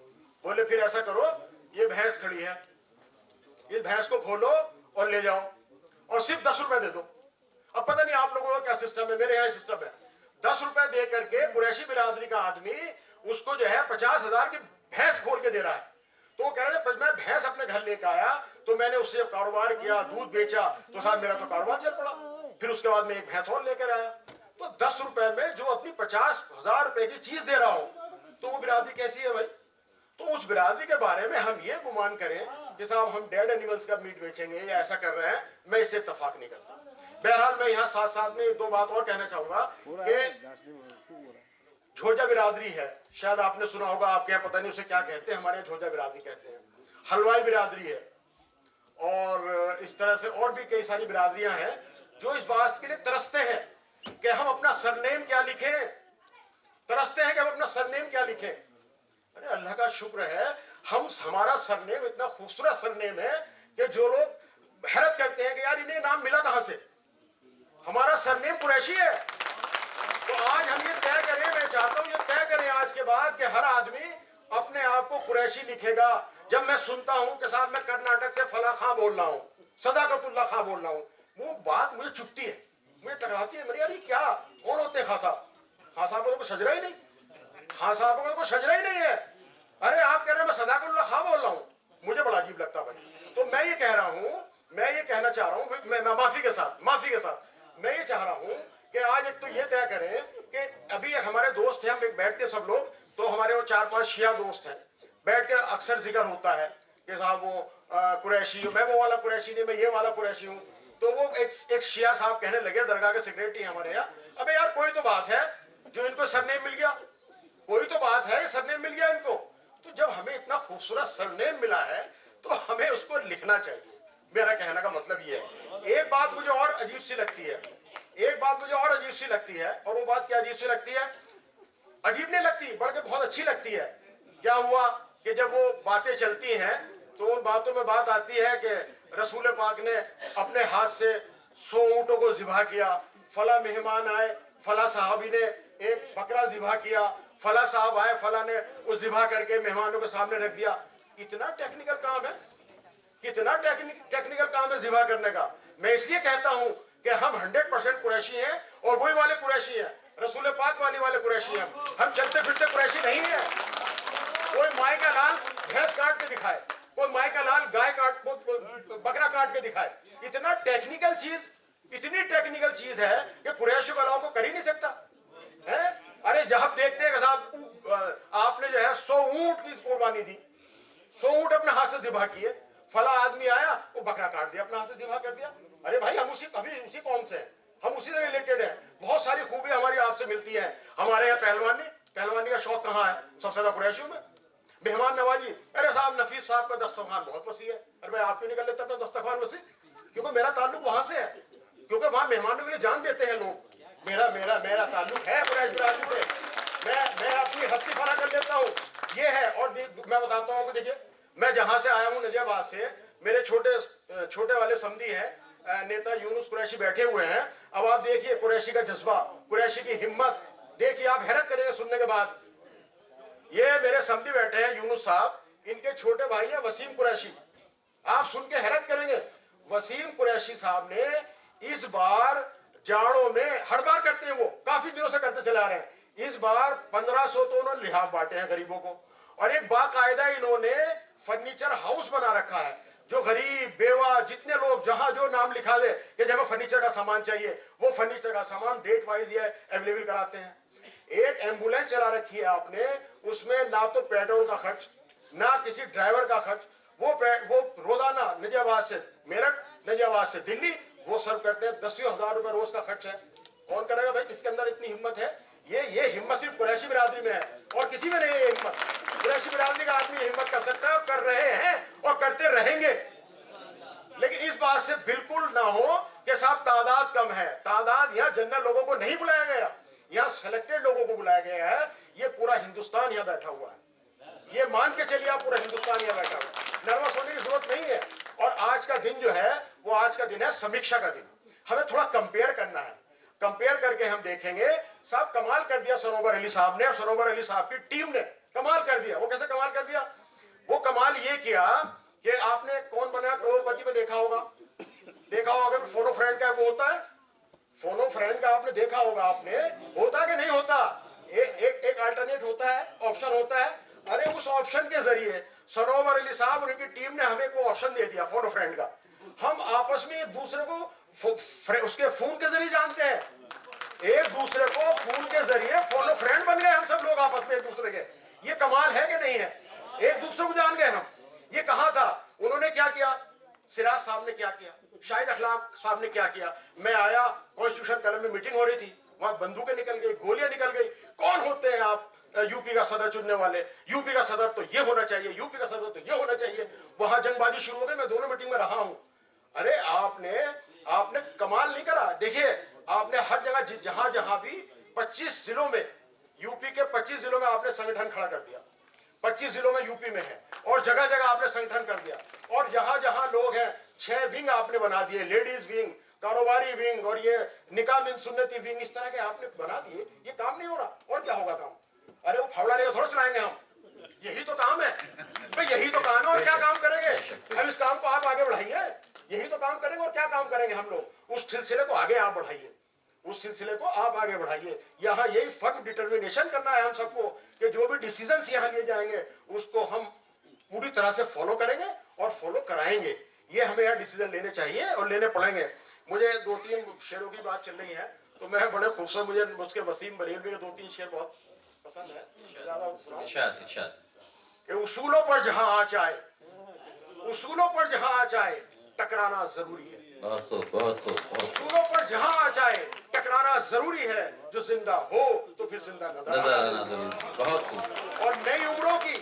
बोले फिर ऐसा करो, ये भैंस खड़ी है, इस भैंस को खोलो और ले जाओ, और सिर्फ 10 रुपए दे दो। अब पता नहीं आप लोगों का क्या सिस्टम है, मेरे यहाँ सिस्टम है, 10 रुपए दे करके कुरैशी बिरादरी का आदमी उसको जो है 50,000 की भैंस खोल के दे रहा है। तो वो कह रहे हैं मैं भैंस अपने घर लेकर आया, तो मैंने उससे कारोबार किया, दूध बेचा, तो साहब मेरा तो कारोबार चल पड़ा। फिर उसके बाद में एक भैंस और लेकर आया। तो 10 रुपए में जो अपनी 50,000 रुपए की चीज दे रहा हो, तो वो बिरादरी कैसी है भाई? तो उस बिरादरी के बारे में हम ये गुमान करें कि साहब हम डेड एनिमल्स का मीट बेचेंगे या ऐसा कर रहे हैं, मैं इससे इत्तेफाक नहीं करता। बहरहाल मैं यहाँ साथ साथ में 1-2 बात और कहना चाहूंगा कि झोजा बिरादरी है, शायद आपने सुना होगा, आपके यहाँ पता नहीं उसे क्या कहते हैं, हमारे यहाँ झोजा बिरादरी कहते हैं। हलवाई बिरादरी है, और इस तरह से और भी कई सारी बिरादरियां हैं जो इस बात के लिए तरसते हैं कि हम अपना सरनेम क्या लिखें, तरसते हैं कि हम अपना सरनेम क्या लिखें। अरे अल्लाह का शुक्र है, हमारा सरनेम इतना खूबसूरत सरनेम है कि जो लोग हैरत करते हैं कि यार इन्हें नाम मिला कहां से। हमारा सरनेम कुरैशी है। तो आज हम ये तय करें, मैं चाहता हूं ये तय करें आज के बाद कि हर आदमी अपने आप को कुरैशी लिखेगा। जब मैं सुनता हूं कि साहब मैं कर्नाटक से फला खां बोल रहा हूं, सदाकतुल्लाह खां बोल रहा हूं, वो बात मुझे चुभती है, मुझे टकराती है। मेरी यार ये क्या, कौन होते हैं खां साहब? खां साहब को शजरा ही नहीं, खां साहब को शजरा ही नहीं है। अरे आप कह रहे हैं मैं सदाकतुल्लाह खां बोल रहा हूं, मुझे बड़ा अजीब लगता भाई। तो मैं ये कह रहा हूं, मैं ये कहना चाह रहा हूं, मैं माफी के साथ मैं ये चाह रहा हूं कि आज एक तो ये तय करें कि अभी एक हमारे दोस्त हैं, हम एक बैठते सब लोग, तो हमारे वो 4-5 शिया दोस्त हैं, बैठ के अक्सर जिक्र होता है कि साहब वो कुरैशी, मैं वो वाला कुरैशी नहीं, मैं ये वाला कुरैशी हूँ। तो वो एक शिया साहब कहने लगे, दरगाह के सेक्रेटरी हमारे यहाँ, अबे यार कोई तो बात है जो इनको सरनेम मिल गया, कोई तो बात है सरनेम मिल गया इनको। तो जब हमें इतना खूबसूरत सरनेम मिला है तो हमें उसको लिखना चाहिए। मेरा कहने का मतलब ये है। एक बात मुझे और अजीब सी लगती है, और वो बात क्या अजीब सी लगती है? अजीब नहीं लगती बल्कि बहुत अच्छी लगती है। क्या हुआ कि जब वो बातें चलती हैं तो उन बातों में बात आती है कि रसूल पाक ने अपने हाथ से 100 ऊँटों को ज़िबा किया, फला मेहमान आए, फला साहबी ने एक बकरा ज़िबा किया, फला साहब आए, फला ने वो ज़िबा करके मेहमानों के सामने रख दिया। इतना टेक्निकल काम है, कितना टेक्निकल काम है ज़िबा करने का। मैं इसलिए कहता हूं कि हम 100% कुरैशी हैं, और वही वाले कुरैशी हैं, रसूल पाक वाले कुरैशी हैं। हम चलते फिरते कुरैशी नहीं है। कोई माई का लाल भैंस काट के दिखाए, कोई माई का लाल बकरा काट के दिखाए। इतना टेक्निकल चीज, इतनी टेक्निकल चीज है कि कुरैशी वालों को कर ही नहीं सकता है। अरे जब देखते हैं साहब आपने जो है 100 ऊंट की कुर्बानी दी, 100 ऊंट अपने हाथ से ज़िबा किए, फला आदमी आया वो बकरा काट दिया, अपने हाथ से ज़िबा कर दिया। अरे भाई हम उसी कौम से हैं, हम उसी से रिलेटेड हैं। बहुत सारी खूबी हमारी आपसे मिलती है। हमारे यहाँ पहलवानी का शौक कहाँ है? सबसे ज्यादा कुरैशियों में। मेहमान नवाजी, अरे साहब नफीस साहब का दस्तरखान बहुत वसी है, अरे भाई आप क्यों निकल लेते तो दस्तरखान वसी? क्योंकि मेरा ताल्लुक वहां से है, क्योंकि वहां मेहमानों के लिए जान देते हैं लोग। मेरा ताल्लुक है कुरैश बिरादरी से, मैं अपनी हस्ती फना कर लेता हूँ, ये है। और मैं बताता हूँ, देखिए मैं जहाँ से आया हूँ नजियाबाद से, मेरे छोटे वाले समधी हैं नेता यूनुस कुरैशी बैठे हुए हैं। अब आप देखिए कुरैशी का जज्बा, कुरैशी की हिम्मत देखिए, आप हैरत करेंगे सुनने के बाद। ये मेरे समधी बैठे हैं यूनुस साहब, इनके छोटे भाई हैं वसीम कुरैशी, आप सुन के हैरत करेंगे। वसीम कुरैशी साहब ने इस बार जाड़ों में, हर बार करते हैं वो, काफी दिनों से करते चले आ रहे हैं, इस बार 1500 तो उन्होंने लिहाफ बांटे हैं गरीबों को, और एक बाकायदा इन्होंने फर्नीचर हाउस बना रखा है। जो गरीब बेवा जितने लोग जहां जो नाम लिखा दे कि जब फर्नीचर का सामान चाहिए, वो फर्नीचर का सामान डेट वाइज ये अवेलेबल कराते हैं। एक एम्बुलेंस चला रखी है आपने, उसमें ना तो पेट्रोल का खर्च, ना किसी ड्राइवर का खर्च, वो रोजाना नजियाबाद से मेरठ, नजियाबाद से दिल्ली वो सर्व करते हैं। 10,000 रुपए रोज का खर्च है। कौन करेगा भाई? किसके अंदर इतनी हिम्मत है? ये हिम्मत सिर्फ कुरैशी बिरादरी में है और किसी में नहीं है हिम्मत। कुरैशी बिरादरी का आदमी हिम्मत कर सकता है, कर रहे हैं और करते रहेंगे। लेकिन इस बात से बिल्कुल ना हो कि साहब तादाद कम है। तादाद, यहाँ जनरल लोगों को नहीं बुलाया गया, यहाँ सिलेक्टेड लोगों को बुलाया गया है। ये पूरा हिंदुस्तान यहाँ बैठा हुआ है, ये मान के चलिए आप, पूरा हिंदुस्तान यहाँ बैठा हुआ है। नर्वस होने की जरूरत नहीं है। और आज का दिन जो है वो आज का दिन है समीक्षा का दिन। हमें थोड़ा कंपेयर करना है, कंपेयर करके हम देखेंगे साहब कमाल कर दिया सरोवर अली साहब ने, और सरोवर अली साहब की टीम ने कमाल कर दिया। वो कैसे कमाल कर दिया? वो कमाल ये किया कि आपने कौन बना करोड़पति में देखा होगा फोनो फ्रेंड का वो होता है, फोनो फ्रेंड का आपने देखा होगा, आपने होता कि नहीं होता? एक अल्टरनेट होता है, ऑप्शन होता है। अरे उस ऑप्शन के जरिए सरोवर अली साहब उनकी टीम ने हमें को ऑप्शन दे दिया फोनो फ्रेंड का। हम आपस में एक दूसरे को उसके फोन के जरिए जानते हैं, एक दूसरे को फोन के जरिए फोनो फ्रेंड बन गए हम सब लोग आपस में एक दूसरे के। ये कमाल है कि नहीं है? एक दूसरे को जान गए हम। ये कहा था, उन्होंने क्या किया, सिराज साहब ने क्या किया, शाहिद अखलाक साहब ने क्या किया। मैं आया, कॉन्स्टिट्यूशन कलम में मीटिंग हो रही थी, वहां बंदूकें निकल गई, गोलियां निकल गई। कौन होते हैं आप यूपी का सदर चुनने वाले? यूपी का सदर तो ये होना चाहिए, यूपी का सदर तो ये होना चाहिए। वहां जंगबाजी शुरू हो गई। मैं दोनों मीटिंग में रहा हूं। अरे आपने कमाल नहीं करा। देखिए आपने हर जगह जहां जहां भी 25 जिलों में, यूपी के 25 जिलों में आपने संगठन खड़ा कर दिया। 25 जिलों में यूपी में है और जगह जगह आपने संगठन कर दिया। और जहां जहां लोग हैं 6 विंग आपने बना दिए, लेडीज विंग, कारोबारी विंग और ये निकाह बिन सुन्नती विंग, इस तरह के आपने बना दिए। ये काम नहीं हो रहा, और क्या होगा काम? अरे वो फावड़ा लेकर थोड़ा चलाएंगे हम, यही तो काम है भाई, यही तो काम है। और क्या काम करेंगे? अब इस काम को आप आगे बढ़ाइए, यही तो काम करेंगे। और क्या काम करेंगे हम लोग? उस सिलसिले को आगे आप बढ़ाइए, उस सिलसिले को आप आगे बढ़ाइए। यहाँ यही फर्म डिटर्मिनेशन करना है हम सबको कि जो भी डिसीजंस यहाँ लिए जाएंगे उसको हम पूरी तरह से फॉलो करेंगे और फॉलो कराएंगे। ये हमें यहाँ डिसीजन लेने चाहिए और लेने पड़ेंगे। मुझे 2-3 शेरों की बात चल रही है तो मैं बड़े खूबसूरत, मुझे उसके वसीम बरेलवी के 2-3 शेर बहुत पसंद है, ज्यादा इरशाद। उसूलों पर जहां आँच आए, उसूलों पर जहां आँच आए टकराना जरूरी है। बहुत खूब। उसूलों पर जहां आँच आए टकराना जरूरी है। जो जिंदा हो तो फिर जिंदा नजर आना जरूरी। बहुत खूब। और नई उम्रों की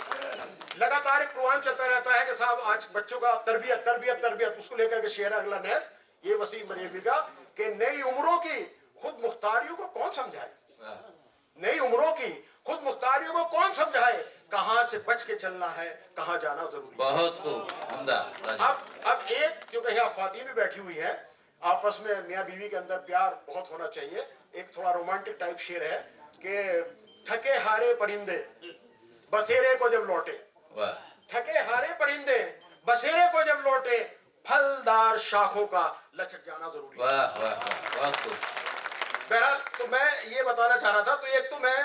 लगातार एक प्रोग्राम चलता रहता है कि साहब आज बच्चों का तरबियत, उसको लेकर के शेर अगला नेक्स्ट ये वसीम बरेलवी का कि नई उम्रों की खुद मुख्तारियों को कौन समझाए, नई उम्रों की खुद मुख्तारियों को कौन समझाए, कहां से बच के चलना है, कहां जाना जरूरी है। बहुत खूब, अब एक, क्योंकि यहाँ ख्वातीन भी बैठी हुई है, आपस में मियाँ बीवी के अंदर प्यार बहुत होना चाहिए। एक थोड़ा रोमांटिक टाइप शेर है कि थके हारे परिंदे बसेरे को जब लौटे, थके हारे परिंदे बसेरे को जब लौटे, फलदार शाखों का लचक जाना जरूरी है। बहरहाल तो मैं ये बताना चाह रहा था। तो एक तो मैं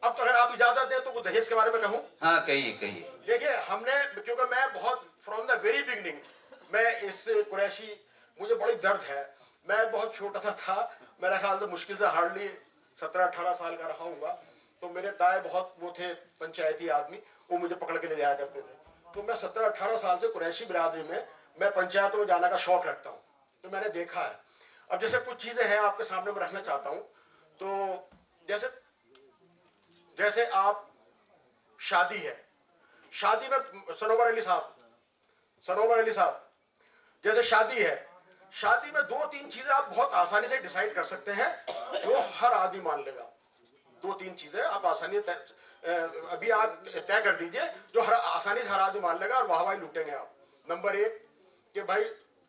अब तो अगर आप इजाजत दें तो दहेज के बारे में कहूँ। हाँ कहिए। देखिए हमने, क्योंकि मैं बहुत फ्रॉम द वेरी बिगनिंग मैं इस कुरैशी, मुझे बड़ी दर्द है। मैं बहुत छोटा सा था, मेरा ख्याल से मुश्किल से हार्डली 17-18 साल का रहा हूँगा। तो मेरे ताए बहुत वो थे पंचायती आदमी, वो मुझे पकड़ के ले जाया करते थे। तो मैं 17-18 साल से कुरैशी बिरादरी में मैं पंचायतों में जाने का शौक रखता हूँ। तो मैंने देखा है। अब जैसे कुछ चीज़ें हैं आपके सामने में रखना चाहता हूँ। तो जैसे आप शादी है, शादी में सनोवर अली साहब जैसे शादी है, शादी में 2-3 चीजें आप बहुत आसानी से डिसाइड कर सकते हैं जो हर आदमी मान लेगा। 2-3 चीजें आप आसानी से अभी आप तय कर दीजिए जो आसानी से हर आदमी मान लेगा और वाहवाही लूटेंगे आप। नंबर 1 कि भाई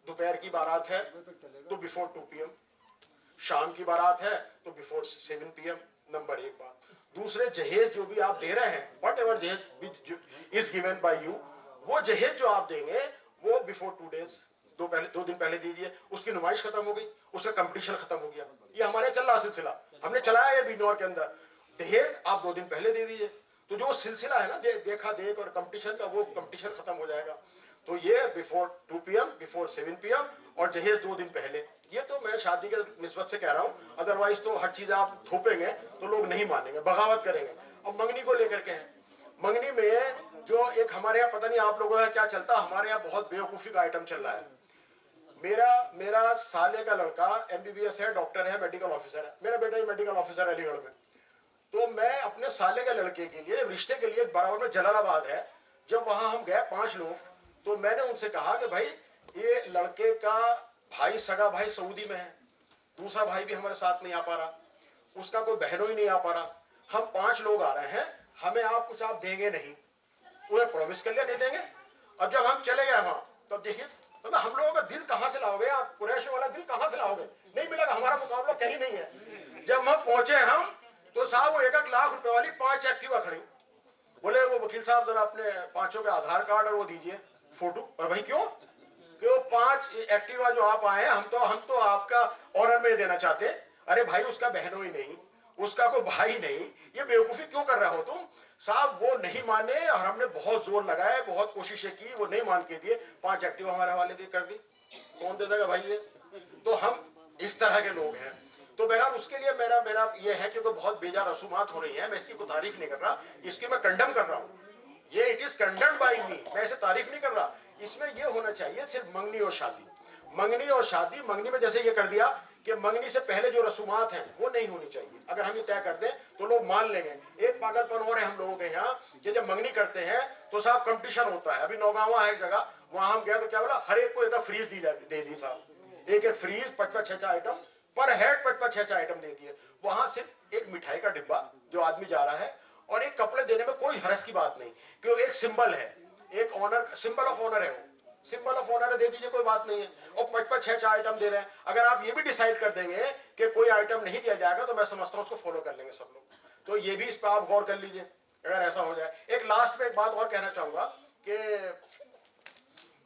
दोपहर की बारात है तो बिफोर 2 PM, शाम की बारात है तो बिफोर 7 PM। नंबर 1 बात। दूसरे जहेज जो भी आप दे रहे हैं, वट एवर जहेज इज गिवन बाय यू, वो जहेज जो आप देंगे वो बिफोर 2 days, 2 दिन पहले दीजिए। उसकी नुमाइश खत्म हो गई, उसका कंपटीशन खत्म हो गया। ये हमारे चल रहा सिलसिला, हमने चलाया ये बिजनौर के अंदर। दहेज आप 2 दिन पहले दे दीजिए, तो जो सिलसिला है ना देखा देख और कंपटीशन का, वो कंपटीशन खत्म हो जाएगा। तो ये बिफोर 2 PM, बिफोर 7 PM और जहेज 2 दिन पहले। ये तो मैं शादी के निस्बत से कह रहा हूँ, अदरवाइज तो हर चीज आप थोपेंगे तो लोग नहीं मानेंगे, बगावत करेंगे। अब मंगनी को लेकर के है, मंगनी में जो एक हमारे यहाँ, पता नहीं आप लोगों का क्या चलता है, हमारे यहाँ बहुत बेवकूफ़ी का आइटम चल रहा है। मेरा साले का लड़का MBBS है, डॉक्टर है, मेडिकल ऑफिसर है। मेरा बेटा ही मेडिकल ऑफिसर है अलीगढ़ में। तो मैं अपने साले के लड़के के लिए रिश्ते के लिए, बराबर में जलालाबाद है, जब वहाँ हम गए 5 लोग, तो मैंने उनसे कहा कि भाई ये लड़के का भाई, सगा भाई सऊदी में है, दूसरा भाई भी हमारे साथ नहीं आ पा रहा, उसका कोई बहनों ही नहीं आ पा रहा, हम 5 लोग आ रहे हैं, हमें आप कुछ आप देंगे नहीं। उन्हें प्रॉमिस कर लिया नहीं देंगे। अब जब हम चले गए वहाँ, तब देखिए मतलब हम लोगों का दिल कहाँ से लाओगे आप, कुरैश वाला दिल कहाँ से लाओगे, नहीं मिलेगा, हमारा मुकाबला कहीं नहीं है। जब हम पहुंचे हम, तो साहब वो 1-1 लाख रुपए वाली 5 एक्टिवा खड़ी। बोले वो वकील साहब जरा अपने 5 के आधार कार्ड और वो दीजिए फोटो। और भाई क्यों कि वो 5 एक्टिवा जो आप आए हैं, हम तो आपका ऑनर में देना चाहते। अरे भाई उसका बहनों ही नहीं, उसका कोई भाई नहीं, ये बेवकूफ़ी क्यों कर रहे हो तुम साहब। वो नहीं माने और हमने बहुत जोर लगाया, बहुत कोशिशें की, वो नहीं मान के दिए। 5 एक्टिवा हमारे हवाले दी कर दी, कौन दे देगा भाई ये। तो हम इस तरह के लोग हैं। तो बहरहाल उसके लिए मेरा ये है कि बहुत बेजार रसूमात हो रही है। मैं इसकी कोई तारीफ नहीं कर रहा, इसकी मैं कंडम कर रहा हूँ। ये इट इज कंडम्ड बाय मी, मैं इसे तारीफ नहीं कर रहा। इसमें ये होना चाहिए सिर्फ मंगनी और शादी, मंगनी और शादी। मंगनी में जैसे ये कर दिया कि मंगनी से पहले जो रसूमात हैं वो नहीं होनी चाहिए। अगर हम ये तय कर दें तो लोग मान लेंगे। एक पागलपन और है हम लोगों के यहाँ कि जब मंगनी करते हैं तो साहब कंपटीशन होता है। अभी नौगांवा है एक जगह, वहां हम गए तो क्या बोला, हर एक को एक फ्रीज दे दी साहब, एक फ्रीज 55-56 आइटम पर हेड, 55-56 आइटम दे दिए। वहां सिर्फ एक मिठाई का डिब्बा जो आदमी जा रहा है और एक कपड़े देने में कोई हरस की बात नहीं, क्योंकि एक सिंबल है, एक ऑनर, सिंबल ऑफ ऑनर है, वो सिंबल ऑफ ऑनर दे दीजिए, कोई बात नहीं है। और 55-56 आइटम दे रहे हैं। अगर आप ये भी डिसाइड कर देंगे कि कोई आइटम नहीं दिया जाएगा तो मैं समझता हूँ उसको फॉलो कर लेंगे सब लोग। तो ये भी इस पर आप गौर कर लीजिए अगर ऐसा हो जाए। एक लास्ट में एक बात और कहना चाहूंगा कि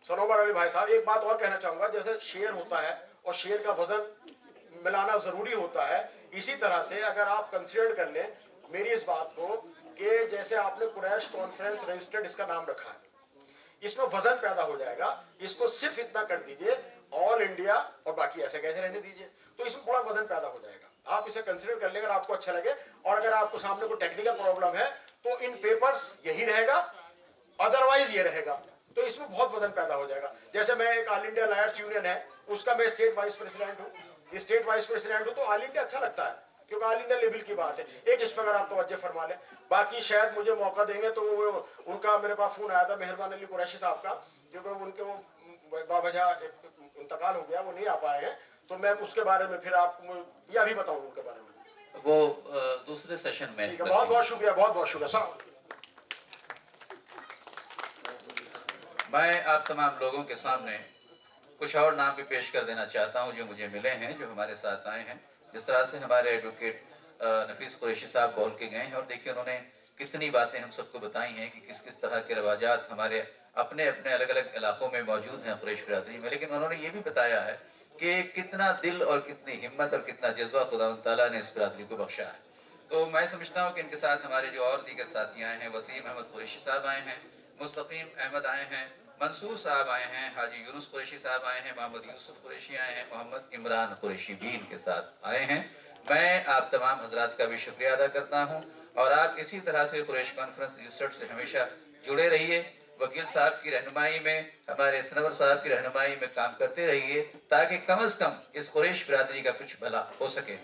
सनोवर अली भाई साहब, एक बात और कहना चाहूंगा, जैसे शेर होता है और शेर का वजन मिलाना जरूरी होता है, इसी तरह से अगर आप कंसिडर कर लें मेरी इस बात को कि जैसे आपने कुरैश कॉन्फ्रेंस रजिस्टर्ड इसका नाम रखा है, इसमें वजन पैदा हो जाएगा। इसको सिर्फ इतना कर दीजिए ऑल इंडिया और बाकी ऐसे कैसे रहने दीजिए, तो इसमें थोड़ा वजन पैदा हो जाएगा। आप इसे कंसिडर कर लें अगर आपको अच्छा लगे। और अगर आपको सामने कोई टेक्निकल प्रॉब्लम है तो इन पेपर्स यही रहेगा, अदरवाइज ये रहेगा, तो इसमें बहुत वजन पैदा हो जाएगा। जैसे मैं एक ऑल इंडिया लायर्स यूनियन है, उसका मैं स्टेट वाइस प्रेसिडेंट हूँ। स्टेट वाइस प्रेसिडेंट हूँ तो ऑल इंडिया अच्छा लगता है, क्योंकि ऑल इंडिया लेवल की बात है। एक इस पर अगर आप तवज्जो फरमा लें, बाकी शायद मुझे मौका देंगे तो वो उनका मेरे पास फोन आया था मेहरबान अली कुरैशी साहब का, क्योंकि उनके वो बाबा इंतकाल हो गया, वो नहीं आ पाए हैं। तो मैं उसके बारे में फिर आपको या भी बताऊँ उनके बारे में, वो दूसरे सेशन में। ठीक है, बहुत बहुत शुक्रिया, बहुत बहुत शुक्रिया साहब। मैं आप तमाम लोगों के सामने कुछ और नाम भी पेश कर देना चाहता हूं जो मुझे मिले हैं, जो हमारे साथ आए हैं। जिस तरह से हमारे एडवोकेट नफीस कुरैशी साहब बोल के गए हैं, और देखिए उन्होंने कितनी बातें हम सबको बताई हैं कि किस किस तरह के रवाजात हमारे अपने अपने अलग अलग इलाकों में मौजूद हैं कुरैश बिरादरी में। लेकिन उन्होंने ये भी बताया है कि कितना दिल और कितनी हिम्मत और कितना जज्बा खुदावंद तआला ने इस बिरादरी को बख्शा है। तो मैं समझता हूँ कि इनके साथ हमारे जो और दीगर साथी आए हैं, वसीम अहमद कुरैशी साहब आए हैं, मुस्तकीम अहमद आए हैं, मंसूर साहब आए हैं, हाजी यूनुस कुरैशी साहब आए हैं, मोहम्मद यूसुफ कुरैशी आए हैं, मोहम्मद इमरान कुरैशी भी इनके साथ आए हैं। मैं आप तमाम हजरात का भी शुक्रिया अदा करता हूँ, और आप इसी तरह से कुरैश कॉन्फ्रेंस रजिस्टर्ड से हमेशा जुड़े रहिए। वकील साहब की रहनुमाई में, हमारे सनवर साहब की रहनुमाई में काम करते रहिए, ताकि कम अज़ कम इस कुरैश बिरादरी का कुछ भला हो सके।